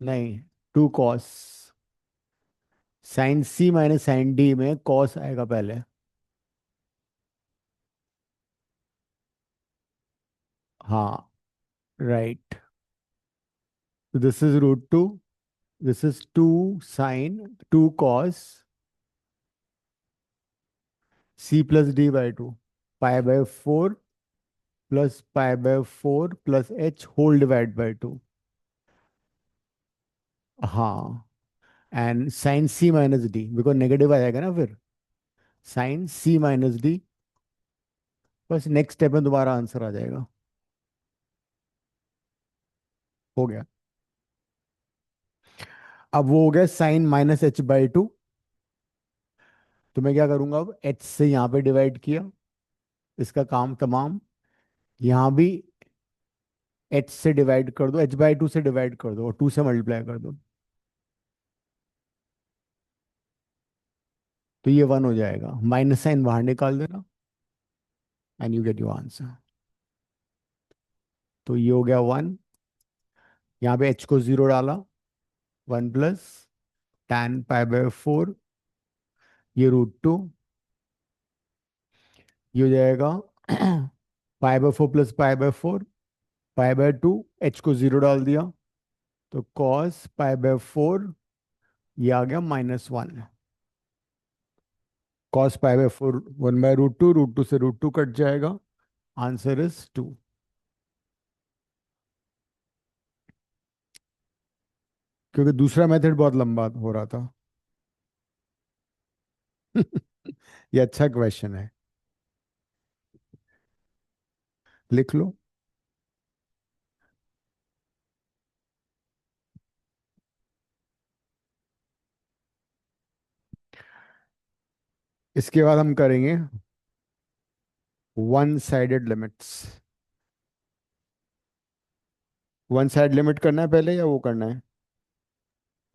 S1: नहीं, 2 कॉस। साइन सी माइनस साइन डी में कॉस आएगा पहले। हाँ, right. So this is root 2. This is 2 sine 2 cos c plus d by 2 pi by 4 plus pi by 4 plus h whole divided by 2. हाँ, and sine C minus D, because negative आ जाएगा ना फिर, sine सी minus D, बस next step में दोबारा answer आ जाएगा। हो गया। अब वो हो गया साइन माइनस एच बाई 2। तो मैं क्या करूंगा, अब एच से यहाँ पे डिवाइड किया, इसका काम तमाम। यहाँ भी एच से डिवाइड कर दो, एच बाई 2 से डिवाइड कर दो और 2 से मल्टीप्लाई कर दो, तो ये 1 हो जाएगा। माइनस साइन बाहर निकाल देना and you get your answer. तो ये हो गया 1। यहाँ पे एच को 0 डाला, 1 प्लस tan पाई बाय 4, ये √2, ये हो जाएगा पाई by 4 plus pi by 4, pi by 2, H को 0 डाल दिया, तो कॉस पाई बाय 4, ये आ गया -1। कॉस पाई बाय 4 1 बाय √2, √2 से √2 कट जाएगा, आंसर इज 2। क्योंकि दूसरा मेथड बहुत लंबा हो रहा था। ये अच्छा क्वेश्चन है, लिख लो। इसके बाद हम करेंगे one sided limits. One side limit करना है पहले या वो करना है,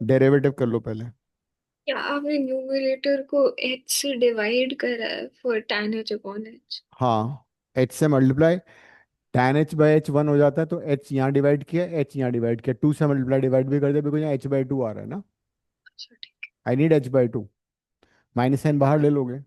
S1: डेरिवेटिव कर लो पहले।
S4: क्या आपने न्यूमरेटर को h से डिवाइड करा है for tan h upon h?
S1: हाँ, एच से multiply, tan h by h 1 हो जाता है, तो h यहाँ डिवाइड किया, h यहाँ डिवाइड किया, 2 से मल्टीप्लाई डिवाइड भी कर दिया, बिकॉज यहाँ h बाई 2 आ रहा है ना।
S4: अच्छा ठीक
S1: I need h by 2, minus sine बाहर ले लोगे।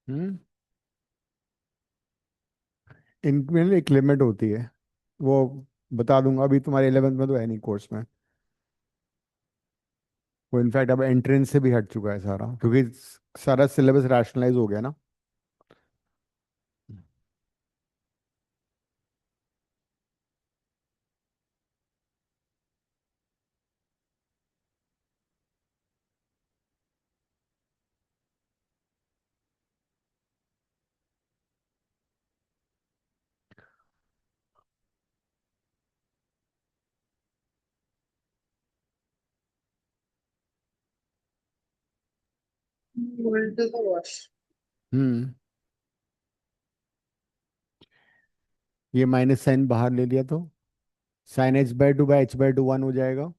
S1: हम्म, इनमें एक लिमिट होती है, वो बता दूंगा, अभी तुम्हारे 11th में तो है नहीं कोर्स में। वो इनफैक्ट अब एंट्रेंस से भी हट चुका है सारा, क्योंकि सारा सिलेबस रैशनलाइज हो गया ना।
S2: Going to the wash.
S1: हम्म, ये माइनस साइन बाहर ले लिया, तो sine h by 2 by h by 2 1 हो जाएगा,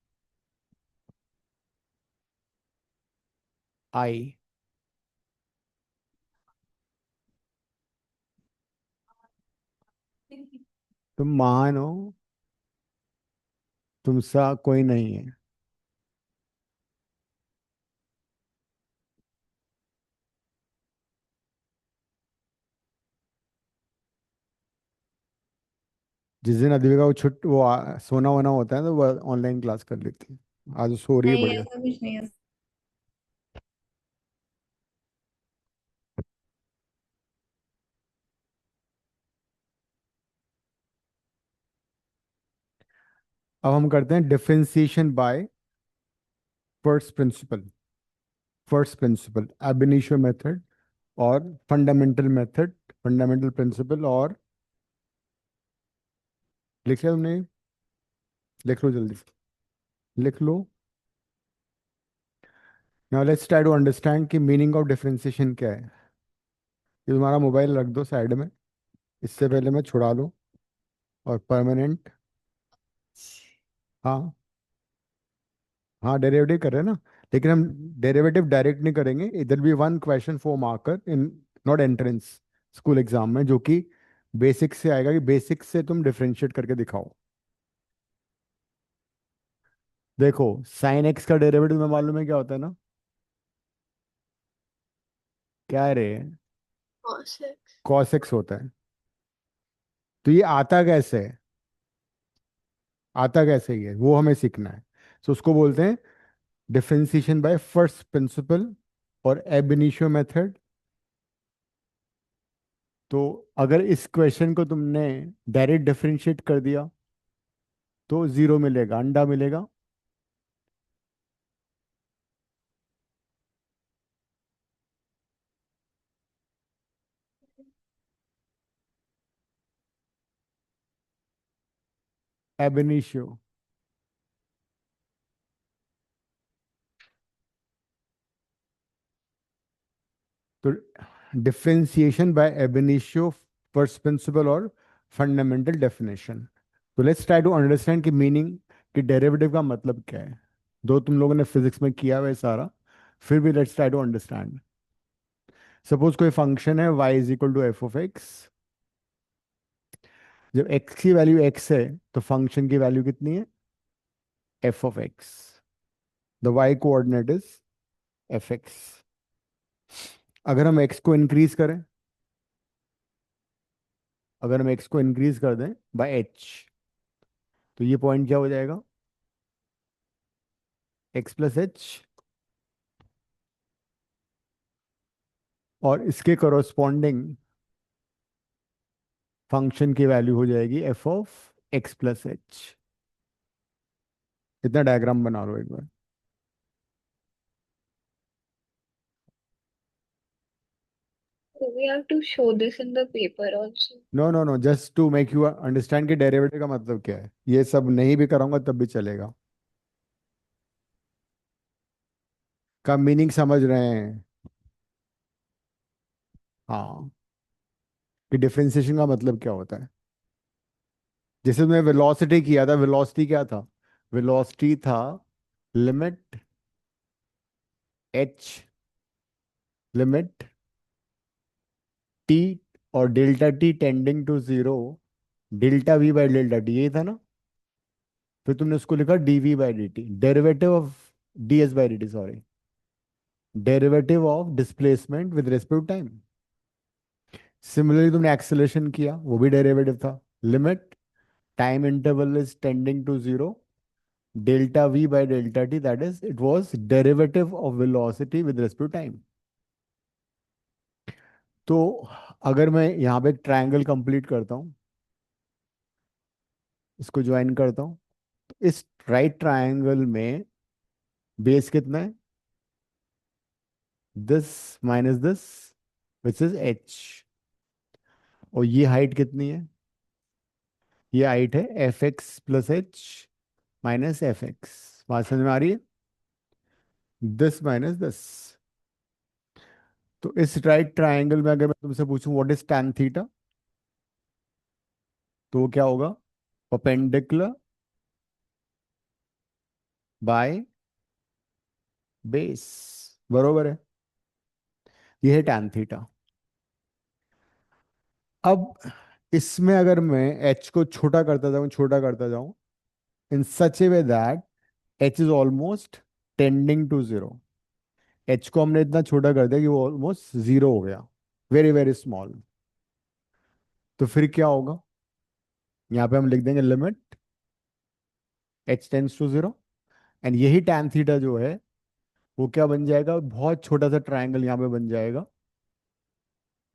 S1: आई। तुम महान हो, तुम सा कोई नहीं है। जिस दिन अधिविका को सोना वोना होता है, तो वो ऑनलाइन क्लास कर लेती है। आज वो सो रही है
S3: नहीं,
S1: बढ़िया।
S3: ऐसा कुछ नहीं है।
S1: अब हम करते हैं differentiation by first principle. First principle ab initio method और फंडामेंटल मेथड, फंडामेंटल प्रिंसिपल। और लिख लिया तुमने? लिख लो जल्दी, लिख लो। Now let's try to understand कि मीनिंग ऑफ डिफरेंशिएशन क्या है। ये तुम्हारा मोबाइल रख दो साइड में, इससे पहले मैं छुड़ा लूँ। और परमानेंट, हाँ हाँ डेरिवेटिव कर रहे हैं ना, लेकिन हम डेरिवेटिव डायरेक्ट नहीं करेंगे। इधर भी one question for marker in not entrance school exam में, जो कि बेसिक से आएगा कि बेसिक से तुम डिफरेंशिएट करके दिखाओ। देखो साइन एक्स का डेरिवेटिव में मालूम है क्या होता है ना? क्या है रे?
S4: cos x।
S1: कॉस एक्स होता है। तो ये आता कैसे है? आता कैसे ही है वो हमें सीखना है। तो उसको बोलते हैं डिफरेंशिएशन बाय फर्स्ट प्रिंसिपल और एब इनिशियो मेथड। तो अगर इस क्वेश्चन को तुमने डायरेक्ट डिफरेंशिएट कर दिया तो जीरो मिलेगा, अंडा मिलेगा। Ab initio differentiation by ab इनिशियो, फर्स्ट प्रिंसिपल और फंडामेंटल डेफिनेशन। तो लेट्स ट्राई टू अंडरस्टैंड कि मीनिंग कि डेरिवेटिव का मतलब क्या है। दो तुम लोगों ने फिजिक्स में किया हुआ है सारा, फिर भी let's try to understand. Suppose कोई फंक्शन है y is equal to f of x. जब x की वैल्यू x है तो फंक्शन की वैल्यू कितनी है? F of x. The y coordinate is f x. अगर हम x को इंक्रीज करें, अगर हम x को इंक्रीज कर दें बाय h, तो ये पॉइंट क्या हो जाएगा? x plus H. और इसके करोस्पॉन्डिंग फंक्शन की वैल्यू हो जाएगी F of x plus H. इतना डायग्राम बना लो एक बार।
S4: So we have to show this in the paper also.
S1: No no no, just to make you understand कि डेरिवेटिव का मतलब क्या है। ये सब नहीं भी कराऊंगा तब भी चलेगा। का मीनिंग समझ रहे हैं? हाँ, कि डिफरेंशिएशन का मतलब क्या होता है। जैसे तुमने वेलोसिटी किया था, वेलोसिटी क्या था? वेलोसिटी था लिमिट एच, लिमिट टी और delta t tending to zero, delta v by delta t, यही था ना? फिर तुमने उसको लिखा d v by d t, derivative of d s by d t, sorry, derivative of displacement with respect to time. Similarly तुमने acceleration किया, वो भी डेरिवेटिव था। Limit time interval is tending to zero, delta v by delta t, that is it was derivative of velocity with respect to time. तो अगर मैं यहाँ पे एक ट्रायंगल कंप्लीट करता हूँ, इसको ज्वाइन करता हूँ, तो इस राइट ट्रायंगल में बेस कितना है? This minus this, which is H. और ये हाइट कितनी है? ये हाइट है f x plus h minus f x. बात समझ में आ रही है? This minus this. तो इस राइट ट्रायंगल में अगर मैं तुमसे पूछूं व्हाट इज tan थीटा, तो वो क्या होगा? परपेंडिकुलर बाय बेस, बरोबर है? ये है tan थीटा। अब इसमें अगर मैं h को छोटा करता जाऊं, छोटा करता जाऊं, in such a way that h is almost tending to zero. h को हमने इतना छोटा कर दिया कि वो ऑलमोस्ट जीरो हो गया, वेरी वेरी स्मॉल। तो फिर क्या होगा? यहाँ पे हम लिख देंगे limit h tends to zero, and यही tan थीटा जो है वो क्या बन जाएगा? बहुत छोटा सा ट्रायंगल यहाँ पे बन जाएगा,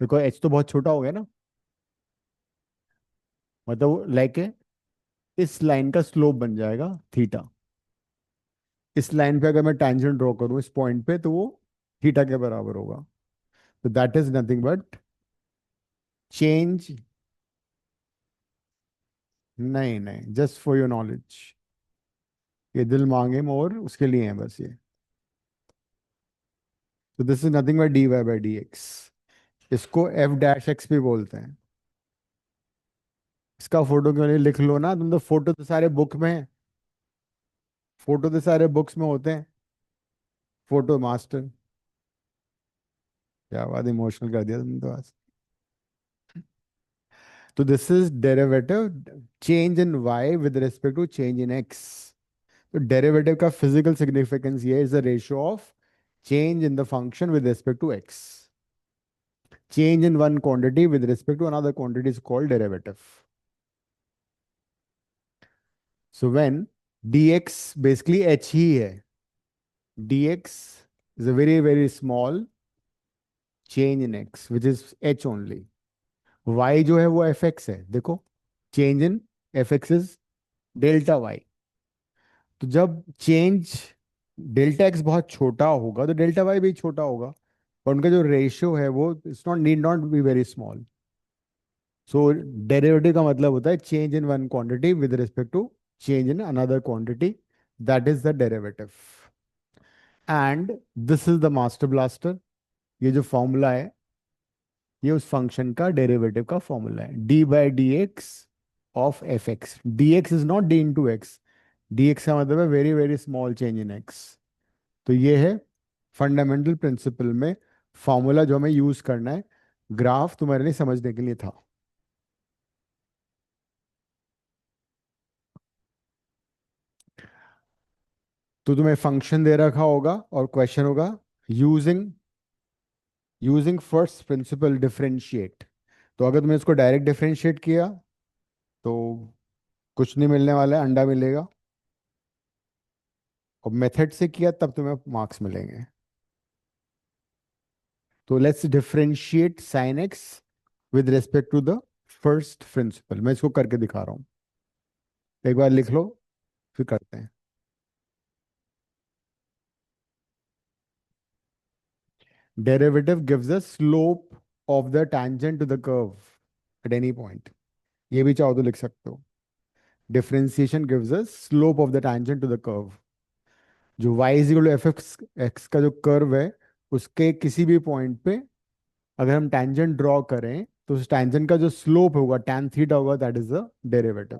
S1: बिकॉज h तो बहुत छोटा हो गया ना। मतलब लाइक ए इस लाइन का स्लोप बन जाएगा थीटा। इस लाइन पे अगर मैं टेंजेंट ड्रॉ करूं इस पॉइंट पे, तो वो थीटा के बराबर होगा। तो that is nothing but change, नहीं नहीं, जस्ट फॉर योर नॉलेज, ये दिल मांगे मोर उसके लिए है बस ये। तो this is nothing but dy by d x. इसको एफ डैश एक्स भी बोलते हैं। इसका फोटो क्यों नहीं लिख लो ना तुम, तो फोटो तो सारे बुक में है, फोटो तो सारे बुक्स में होते हैं, फोटो मास्टर। क्या बात, इमोशनल कर दिया तुम तो आज। तो this is derivative change in y with respect to change in x। तो डेरिवेटिव का फिजिकल सिग्निफिकेंस ये is the ratio of change in the function with respect to x। Change in one quantity with respect to another quantity is called derivative. So when dx basically h ही है, dx is a very very small change in x which is h only. y जो है वो fx है, देखो change in fx is delta y। तो जब change delta x बहुत छोटा होगा तो डेल्टा वाई भी छोटा होगा, पर उनका जो रेशियो है वो it's not need not be very small. So derivative का मतलब होता है change in one quantity with respect to change in another quantity, that is the derivative. And this is the master blaster. ये जो formula है ये उस function का डेरिवेटिव का फॉर्मूला है, D by d x of f x. D x is not D into x, D x का मतलब है very very small change in x. तो ये है फंडामेंटल प्रिंसिपल में फॉर्मूला जो हमें यूज करना है, ग्राफ तुम्हारे लिए समझने के लिए था। तो तुम्हें फंक्शन दे रखा होगा और क्वेश्चन होगा using using first principle differentiate. तो अगर तुमने इसको डायरेक्ट डिफरेंशिएट किया तो कुछ नहीं मिलने वाला है, अंडा मिलेगा। और मेथड से किया तब तुम्हें मार्क्स मिलेंगे। तो let's differentiate sine x with respect to the first principle. मैं इसको करके दिखा रहा हूं, एक बार लिख लो फिर करते हैं। Derivative gives the slope of the tangent to the curve at any point. ये भी चाहो तो लिख सकते हो। Differentiation gives the slope of the tangent to the curve. जो y is equal to f x x का जो कर्व है उसके किसी भी पॉइंट पे अगर हम tangent ड्रॉ करें तो उस tangent का जो स्लोप होगा tan थीटा होगा, दैट इज द डेरिवेटिव।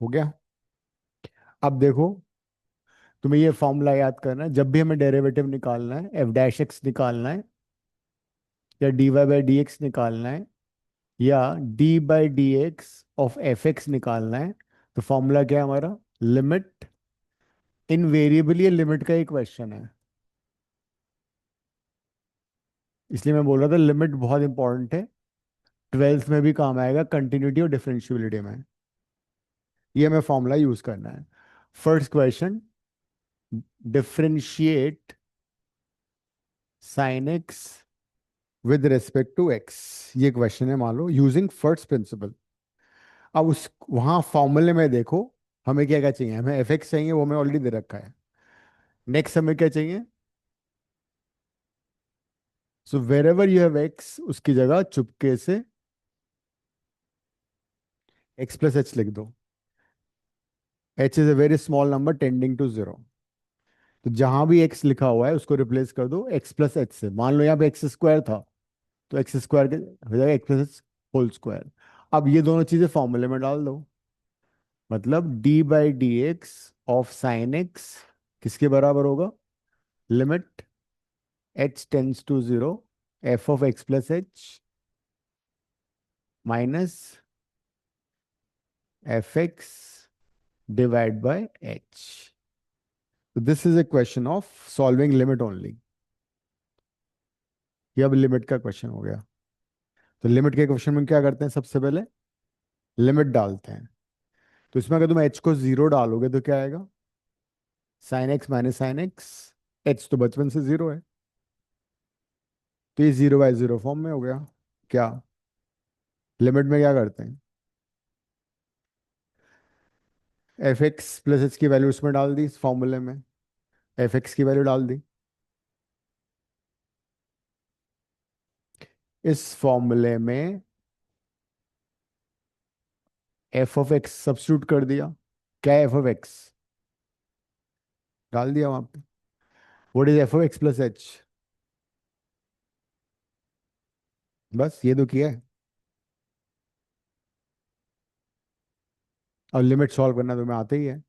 S1: हो गया। अब देखो, तुम्हें ये फॉर्मूला याद करना है, जब भी हमें डेरिवेटिव निकालना है, एफ डैश एक्स निकालना है या d y by d x निकालना है या d by d x of f x निकालना है, तो फॉर्मूला क्या है हमारा, लिमिट। इनवेरिएबली ये लिमिट का ही क्वेश्चन है, इसलिए मैं बोल रहा था लिमिट बहुत इंपॉर्टेंट है। ट्वेल्थ में भी काम आएगा कंटिन्यूटी और डिफरेंशियबिलिटी में। ये हमें फॉर्मूला यूज करना है। First question, differentiate sine x with respect to x, ये क्वेश्चन है मान लो यूजिंग फर्स्ट प्रिंसिपल। अब उस वहां फॉर्मूले में देखो हमें क्या क्या चाहिए, हमें एफ एक्स चाहिए, वो हमें ऑलरेडी दे रखा है। नेक्स्ट हमें क्या चाहिए, so wherever you have x उसकी जगह चुपके से एक्स प्लस एच लिख दो। H is a very small number tending to zero. तो जहां भी एक्स लिखा हुआ है उसको रिप्लेस कर दो एक्स प्लस एच से। मान लो यहाँ पे एक्स स्क्वायर था तो एक्स स्क्वायर के हो जाएगा x plus h whole square. अब ये दोनों चीजें फॉर्मूले में डाल दो, मतलब d by d x of sine x किसके बराबर होगा, limit H tends to zero f of x plus h minus f x divide by h. This is a question of solving limit only. ये अब limit का question हो गया। तो limit के क्वेश्चन में क्या करते हैं, सबसे पहले लिमिट डालते हैं। तो इसमें अगर तुम एच को जीरो डालोगे तो क्या आएगा? Sine x minus sine x. H तो बचपन से जीरो है, तो ये 0/0 फॉर्म में हो गया। क्या लिमिट में क्या करते हैं? एफ एक्स प्लस एच की वैल्यू उसमें डाल दी, इस फॉर्मूले में एफ एक्स की वैल्यू डाल दी। इस फॉर्मूले में एफ ऑफ एक्स सब्स्टिट्यूट कर दिया। क्या एफ ऑफ एक्स डाल दिया वहां पे। What is F of x plus H? बस ये तो किया है। और लिमिट सॉल्व करना तुम्हें आते ही है।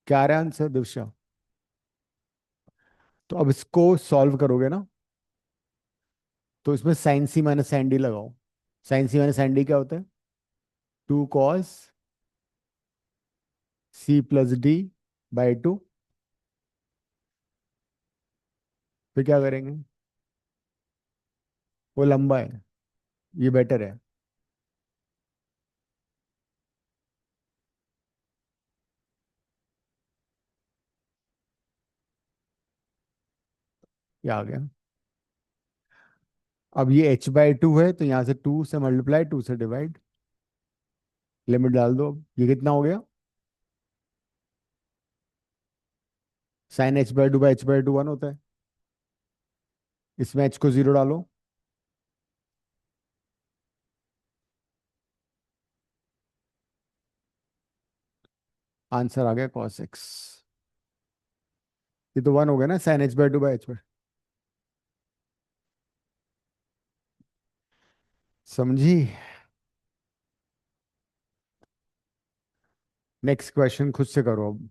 S1: क्या आ रहा है आंसर दिव्या? तो अब इसको सॉल्व करोगे ना, तो इसमें साइन सी माइनस साइन डी लगाओ। साइन सी माइनस साइन डी क्या होता है? 2 cos c plus d by 2। फिर क्या करेंगे? वो लंबा है, ये बेटर है। ये आ गया। अब ये h/2 है, तो यहाँ से 2 से मल्टीप्लाई, 2 से डिवाइड, लिमिट डाल दो। अब ये कितना हो गया? साइन h/2 1 होता है। इसमें h को जीरो डालो। आंसर आ गया cos x। ये तो 1 हो गया ना, साइन h/2 समझी? नेक्स्ट क्वेश्चन खुद से करो अब।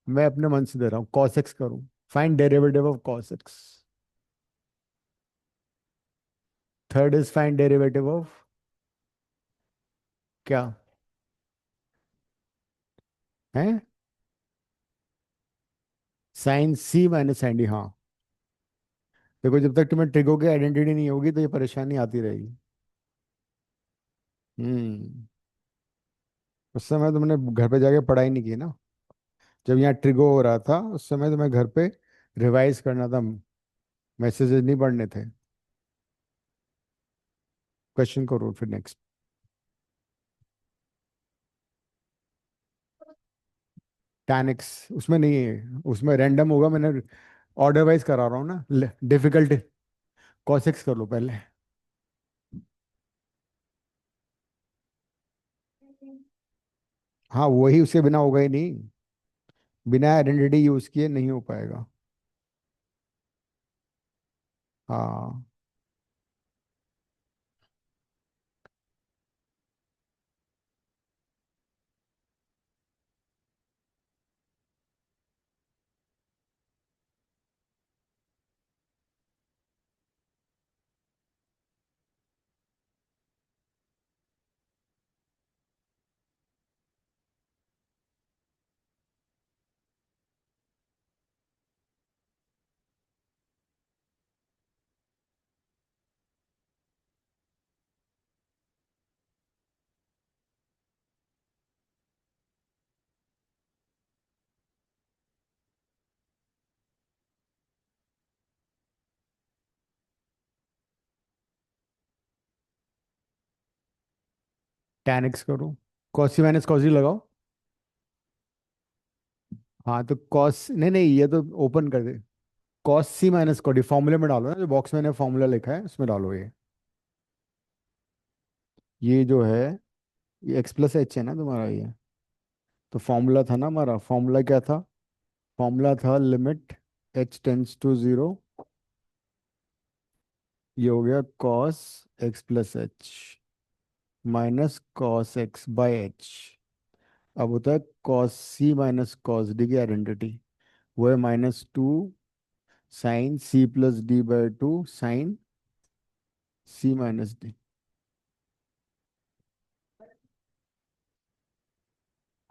S1: मैं अपने मन से दे रहा हूँ, cos x करूँ। Find derivative of cos x। Third is find derivative of क्या है? साइन सी माइनस साइन डी। हाँ, देखो जब तक तुम्हें ट्रिगो की आइडेंटिटी नहीं होगी तो ये परेशानी आती रहेगी। हम्म। उस समय तुमने घर पे जाके पढ़ाई नहीं की ना। जब यहाँ ट्रिगो हो रहा था उस समय तुम्हें घर पे रिवाइज करना था, मैसेजेस नहीं पढ़ने थे। क्वेश्चन करो फिर नेक्स्ट। tan x उसमें नहीं है, उसमें रैंडम होगा। मैंने ऑर्डर वाइज करा रहा हूँ ना, डिफिकल्ट। cos x कर लो पहले। हाँ वही, उसके बिना होगा ही नहीं। बिना आइडेंटिटी यूज किए नहीं हो पाएगा। हाँ। tan x करो। cos c minus cos d लगाओ। हाँ तो cos, नहीं नहीं, ये तो ओपन कर दे। cos c minus cos d फॉर्मूले में डालो ना, जो बॉक्स में मैंने फॉर्मूला लिखा है उसमें डालो ये जो है, ये x प्लस एच है ना तुम्हारा ये। तो फॉर्मूला था ना हमारा, फॉर्मूला क्या था? फॉर्मूला था limit h tends to zero. ये हो गया cos x plus h minus cos x by H. अब होता है cos c minus cos d की आइडेंटिटी, वो है -2 sine c plus d by 2 sine c minus d.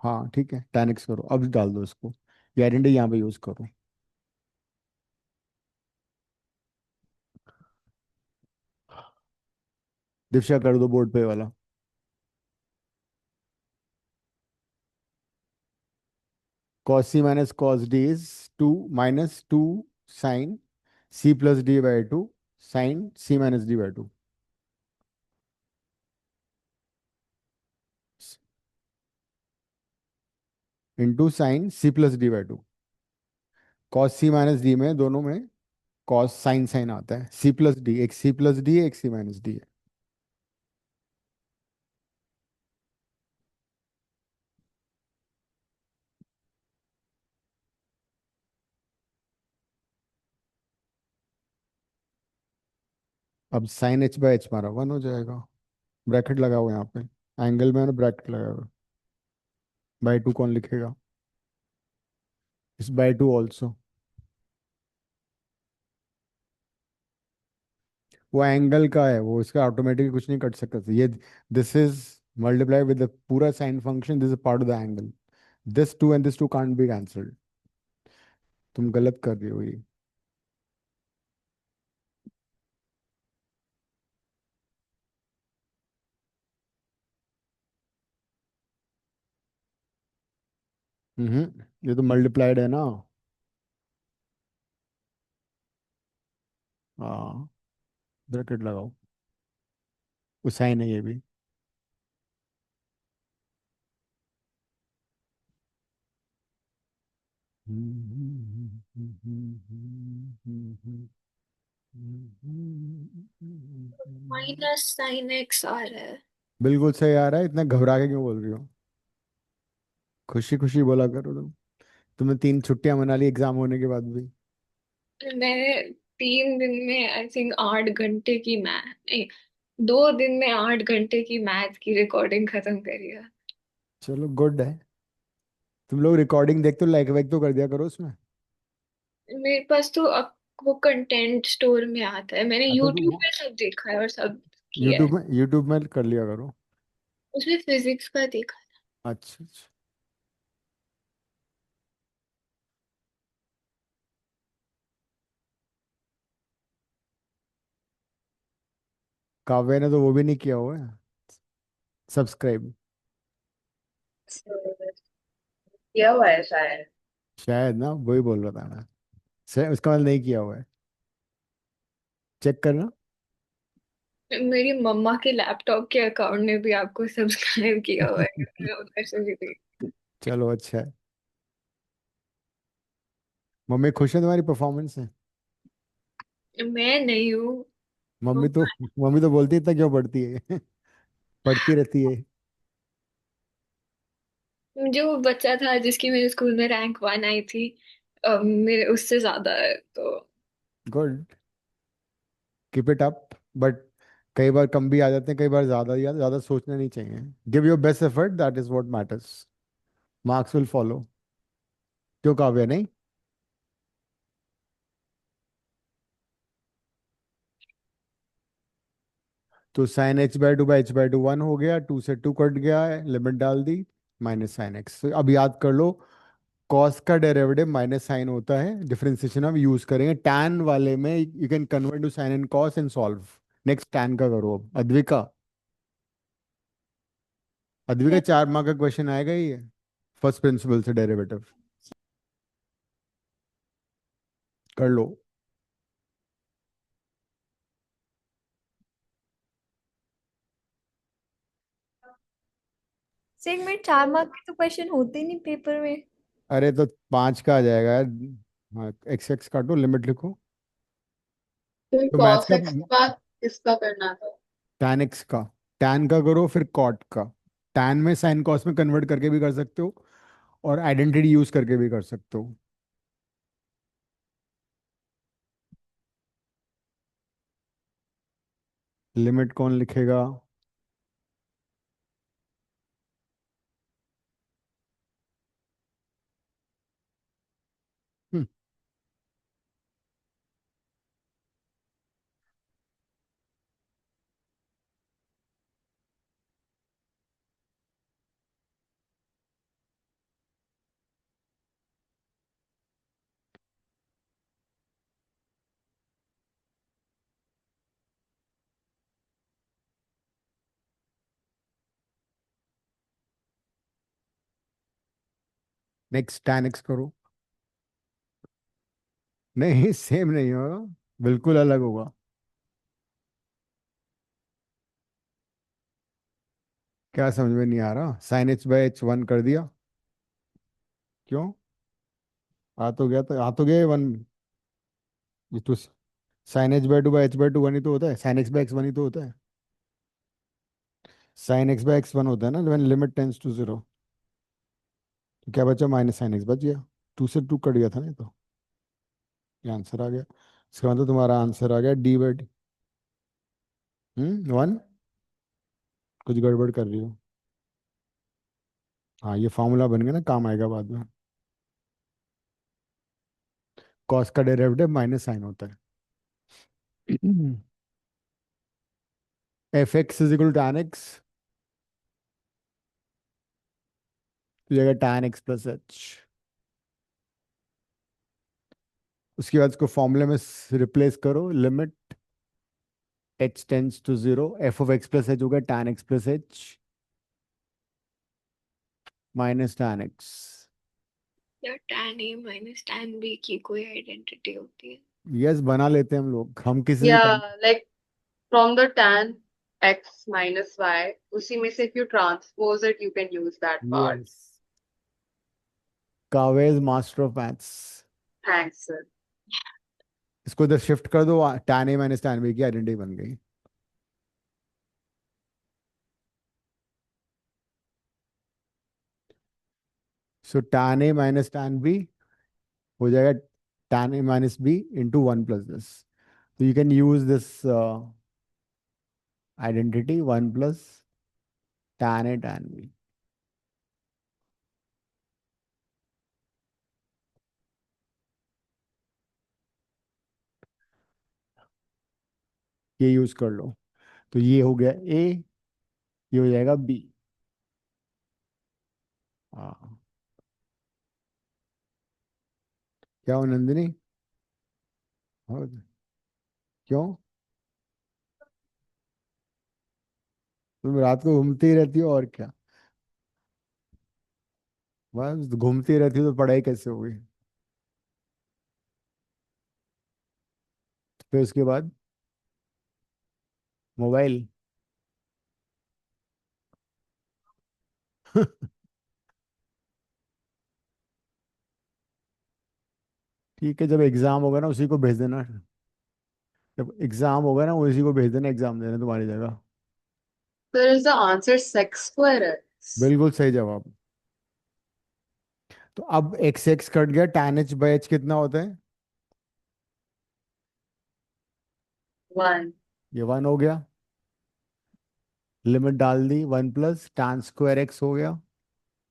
S1: हाँ ठीक है, tan x करो, अब डाल दो इसको, ये आइडेंटिटी यहाँ पे यूज करो। दिशा कर दो बोर्ड पे वाला। cos c minus cos d is 2 minus 2 sin c plus d by 2 sin c minus d by 2 into sine c plus d by 2। cos c minus D में दोनों में cos साइन साइन आता है। c plus D, एक c plus D है, एक c minus D है। अब साइन h बाई h मारा 1 हो जाएगा। ब्रैकेट लगा हुआ है यहाँ पे, एंगल में ब्रैकेट लगा हुआ है। बाई 2 कौन लिखेगा? इस बाई 2 ऑल्सो। वो एंगल का है, वो इसका ऑटोमेटिकली कुछ नहीं कट सकता ये। This is multiply with the पूरा sine function, this is part of the angle. This two and this two can't be cancelled. तुम गलत कर रही हो ये। ये तो मल्टीप्लाइड है ना। हाँ, ब्रैकेट लगाओ। वो साइन है ये भी।
S4: माइनस साइन एक्स आ रहा है।
S1: बिल्कुल सही आ रहा है। इतना घबरा के क्यों बोल रही हो? खुशी खुशी बोला करो तुम। तुमने 3 छुट्टियां मना ली एग्जाम होने के बाद भी।
S4: मैं 3 दिन में आई थिंक 8 घंटे की मैथ नहीं, 2 दिन में 8 घंटे की मैथ की रिकॉर्डिंग खत्म करी है।
S1: चलो गुड है। तुम लोग रिकॉर्डिंग देखते हो, लाइक वाइक तो कर दिया करो उसमें।
S4: मेरे पास तो अब वो कंटेंट स्टोर में आता है, मैंने
S1: हाँ तो
S4: यूट्यूब
S1: तुम
S4: पे सब देखा है और सब किया है।
S1: यूट्यूब में कर लिया करो।
S4: उसमें फिजिक्स का देखा।
S1: अच्छा अच्छा। काव्या ने तो वो भी नहीं किया हुआ है, सब्सक्राइब।
S2: किया हुआ है शायद।
S1: शायद ना, वही बोल रहा था मैं। उसका मतलब नहीं किया हुआ है, चेक करना।
S4: मेरी मम्मा के लैपटॉप के अकाउंट ने भी आपको सब्सक्राइब किया हुआ है, मैं उधर से भी देख।
S1: चलो अच्छा है। मम्मी खुश है तुम्हारी परफॉर्मेंस से?
S4: मैं नहीं हूँ।
S1: मम्मी तो
S4: मम्मा,
S1: मम्मी तो बोलती है इतना क्यों पढ़ती है? पढ़ती रहती है।
S4: जो बच्चा था जिसकी मेरे स्कूल में रैंक 1 आई थी, मेरे उससे ज्यादा है तो।
S1: Good, keep it up. But कई बार कम भी आ जाते हैं, कई बार ज्यादा, या ज्यादा सोचना नहीं चाहिए। Give your best effort, that is what matters. Marks will follow. क्यों काव्या नहीं? तो sine h by 2 by h by 2 1 हो गया, 2 से 2 कट गया है, लिमिट डाल दी, माइनस साइन एक्स। अब याद कर लो, कॉस का डेरिवेटिव माइनस साइन होता है। डिफरेंशिएशन अब यूज करेंगे टैन वाले में, you can convert to sine and cos and solve. Next tan का करो अब अद्विका। अद्विका 4 मार्क का क्वेश्चन आएगा ही है, फर्स्ट प्रिंसिपल से डेरिवेटिव। कर लो।
S3: सेगमेंट 4 मार्क के तो क्वेश्चन होते ही नहीं पेपर में।
S1: अरे तो 5 का आ जाएगा यार। हाँ, एक्स एक्स काटो, लिमिट लिखो।
S2: फिर
S1: तो मैथ्स
S2: cos
S1: का
S2: x का किसका करना था?
S1: tan एक्स का, tan का करो फिर cot का। tan में साइन कॉस में कन्वर्ट करके भी कर सकते हो, और आइडेंटिटी यूज करके भी कर सकते हो। लिमिट कौन लिखेगा? हम्म, नेक्स्ट tan x करो। नहीं सेम नहीं होगा, बिल्कुल अलग होगा। क्या समझ में नहीं आ रहा? sin h बाय h 1 कर दिया। क्यों? आ तो गया 1। ये तो sin h by 2 by h by 2 1 ही तो होता है, sin x बाय x 1 ही तो होता है। sin x बाय x 1 होता है ना व्हेन लिमिट टेंस टू 0। तो क्या बचा? माइनस sin x बच गया। 2 से 2 कट गया था नहीं तो ये आंसर आ गया। इसका मतलब तुम्हारा आंसर आ गया d बाय 1। कुछ गड़बड़ कर रही हो। हाँ ये फॉर्मूला बन गया ना, काम आएगा बाद में। कॉस का डेरिवेटिव माइनस साइन होता है। F x is equal to tan x, तो जाएगा tan x प्लस एच। उसके बाद इसको फॉर्मूले में रिप्लेस करो, limit h tends to 0, f of x plus h होगा tan x plus h minus tan x।
S4: या tan a minus tan b की कोई आइडेंटिटी होती है?
S1: यस बना लेते हैं हम लोग, हम किसी से
S2: Yeah, like from the tan x minus y, उसी में से if you transpose it, you can use that part.
S1: Yes. कावे is master of maths.
S2: Thanks, sir.
S1: इसको इधर शिफ्ट कर दो, tan a minus tan b की आइडेंटिटी बन गई। So tan a minus tan b हो जाएगा tan a minus b into 1 plus this. So you can use this identity 1 plus tan a tan b. ये use कर लो। तो ये हो गया a, ये हो जाएगा b। हाँ क्या हो नंदिनी? हाँ, क्यों? तुम रात को घूमती ही रहती हो और क्या? बस घूमती रहती हो तो पढ़ाई कैसे होगी? फिर उसके बाद मोबाइल। ठीक है, जब एग्जाम होगा ना उसी को भेज देना। जब एग्जाम होगा ना उसी को भेज देना एग्जाम देने तुम्हारी जगह।
S2: There is the answer sec square x.
S1: बिल्कुल सही जवाब। तो अब एक्स एक्स कट गया, tan h बाई h कितना होता है?
S2: 1
S1: ये 1 हो गया। लिमिट डाल दी, 1 प्लस tan स्क्वायर x हो गया,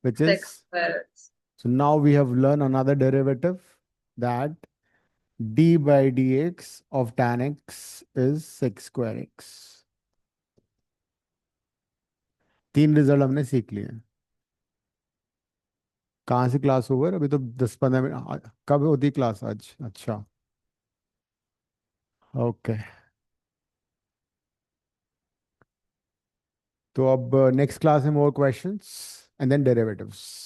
S1: which
S2: sec
S1: is,
S2: square x.
S1: so now we have learned another derivative, that d by dx of tan x is sec square x। तीन रिजल्ट हमने सीख लिए। कहाँ से क्लास ओवर? अभी तो 10-15 मिनट। कब होती क्लास आज? अच्छा ओके। तो अब नेक्स्ट क्लास में more questions and then derivatives.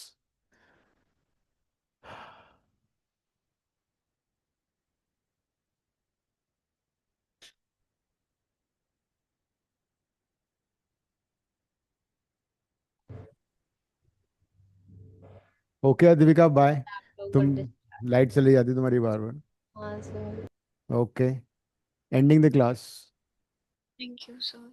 S1: Okay Deepika bye. तुम लाइट चली जाती तुम्हारी बार बार।
S3: हाँ sir.
S1: Okay, ending the class.
S4: Thank you sir.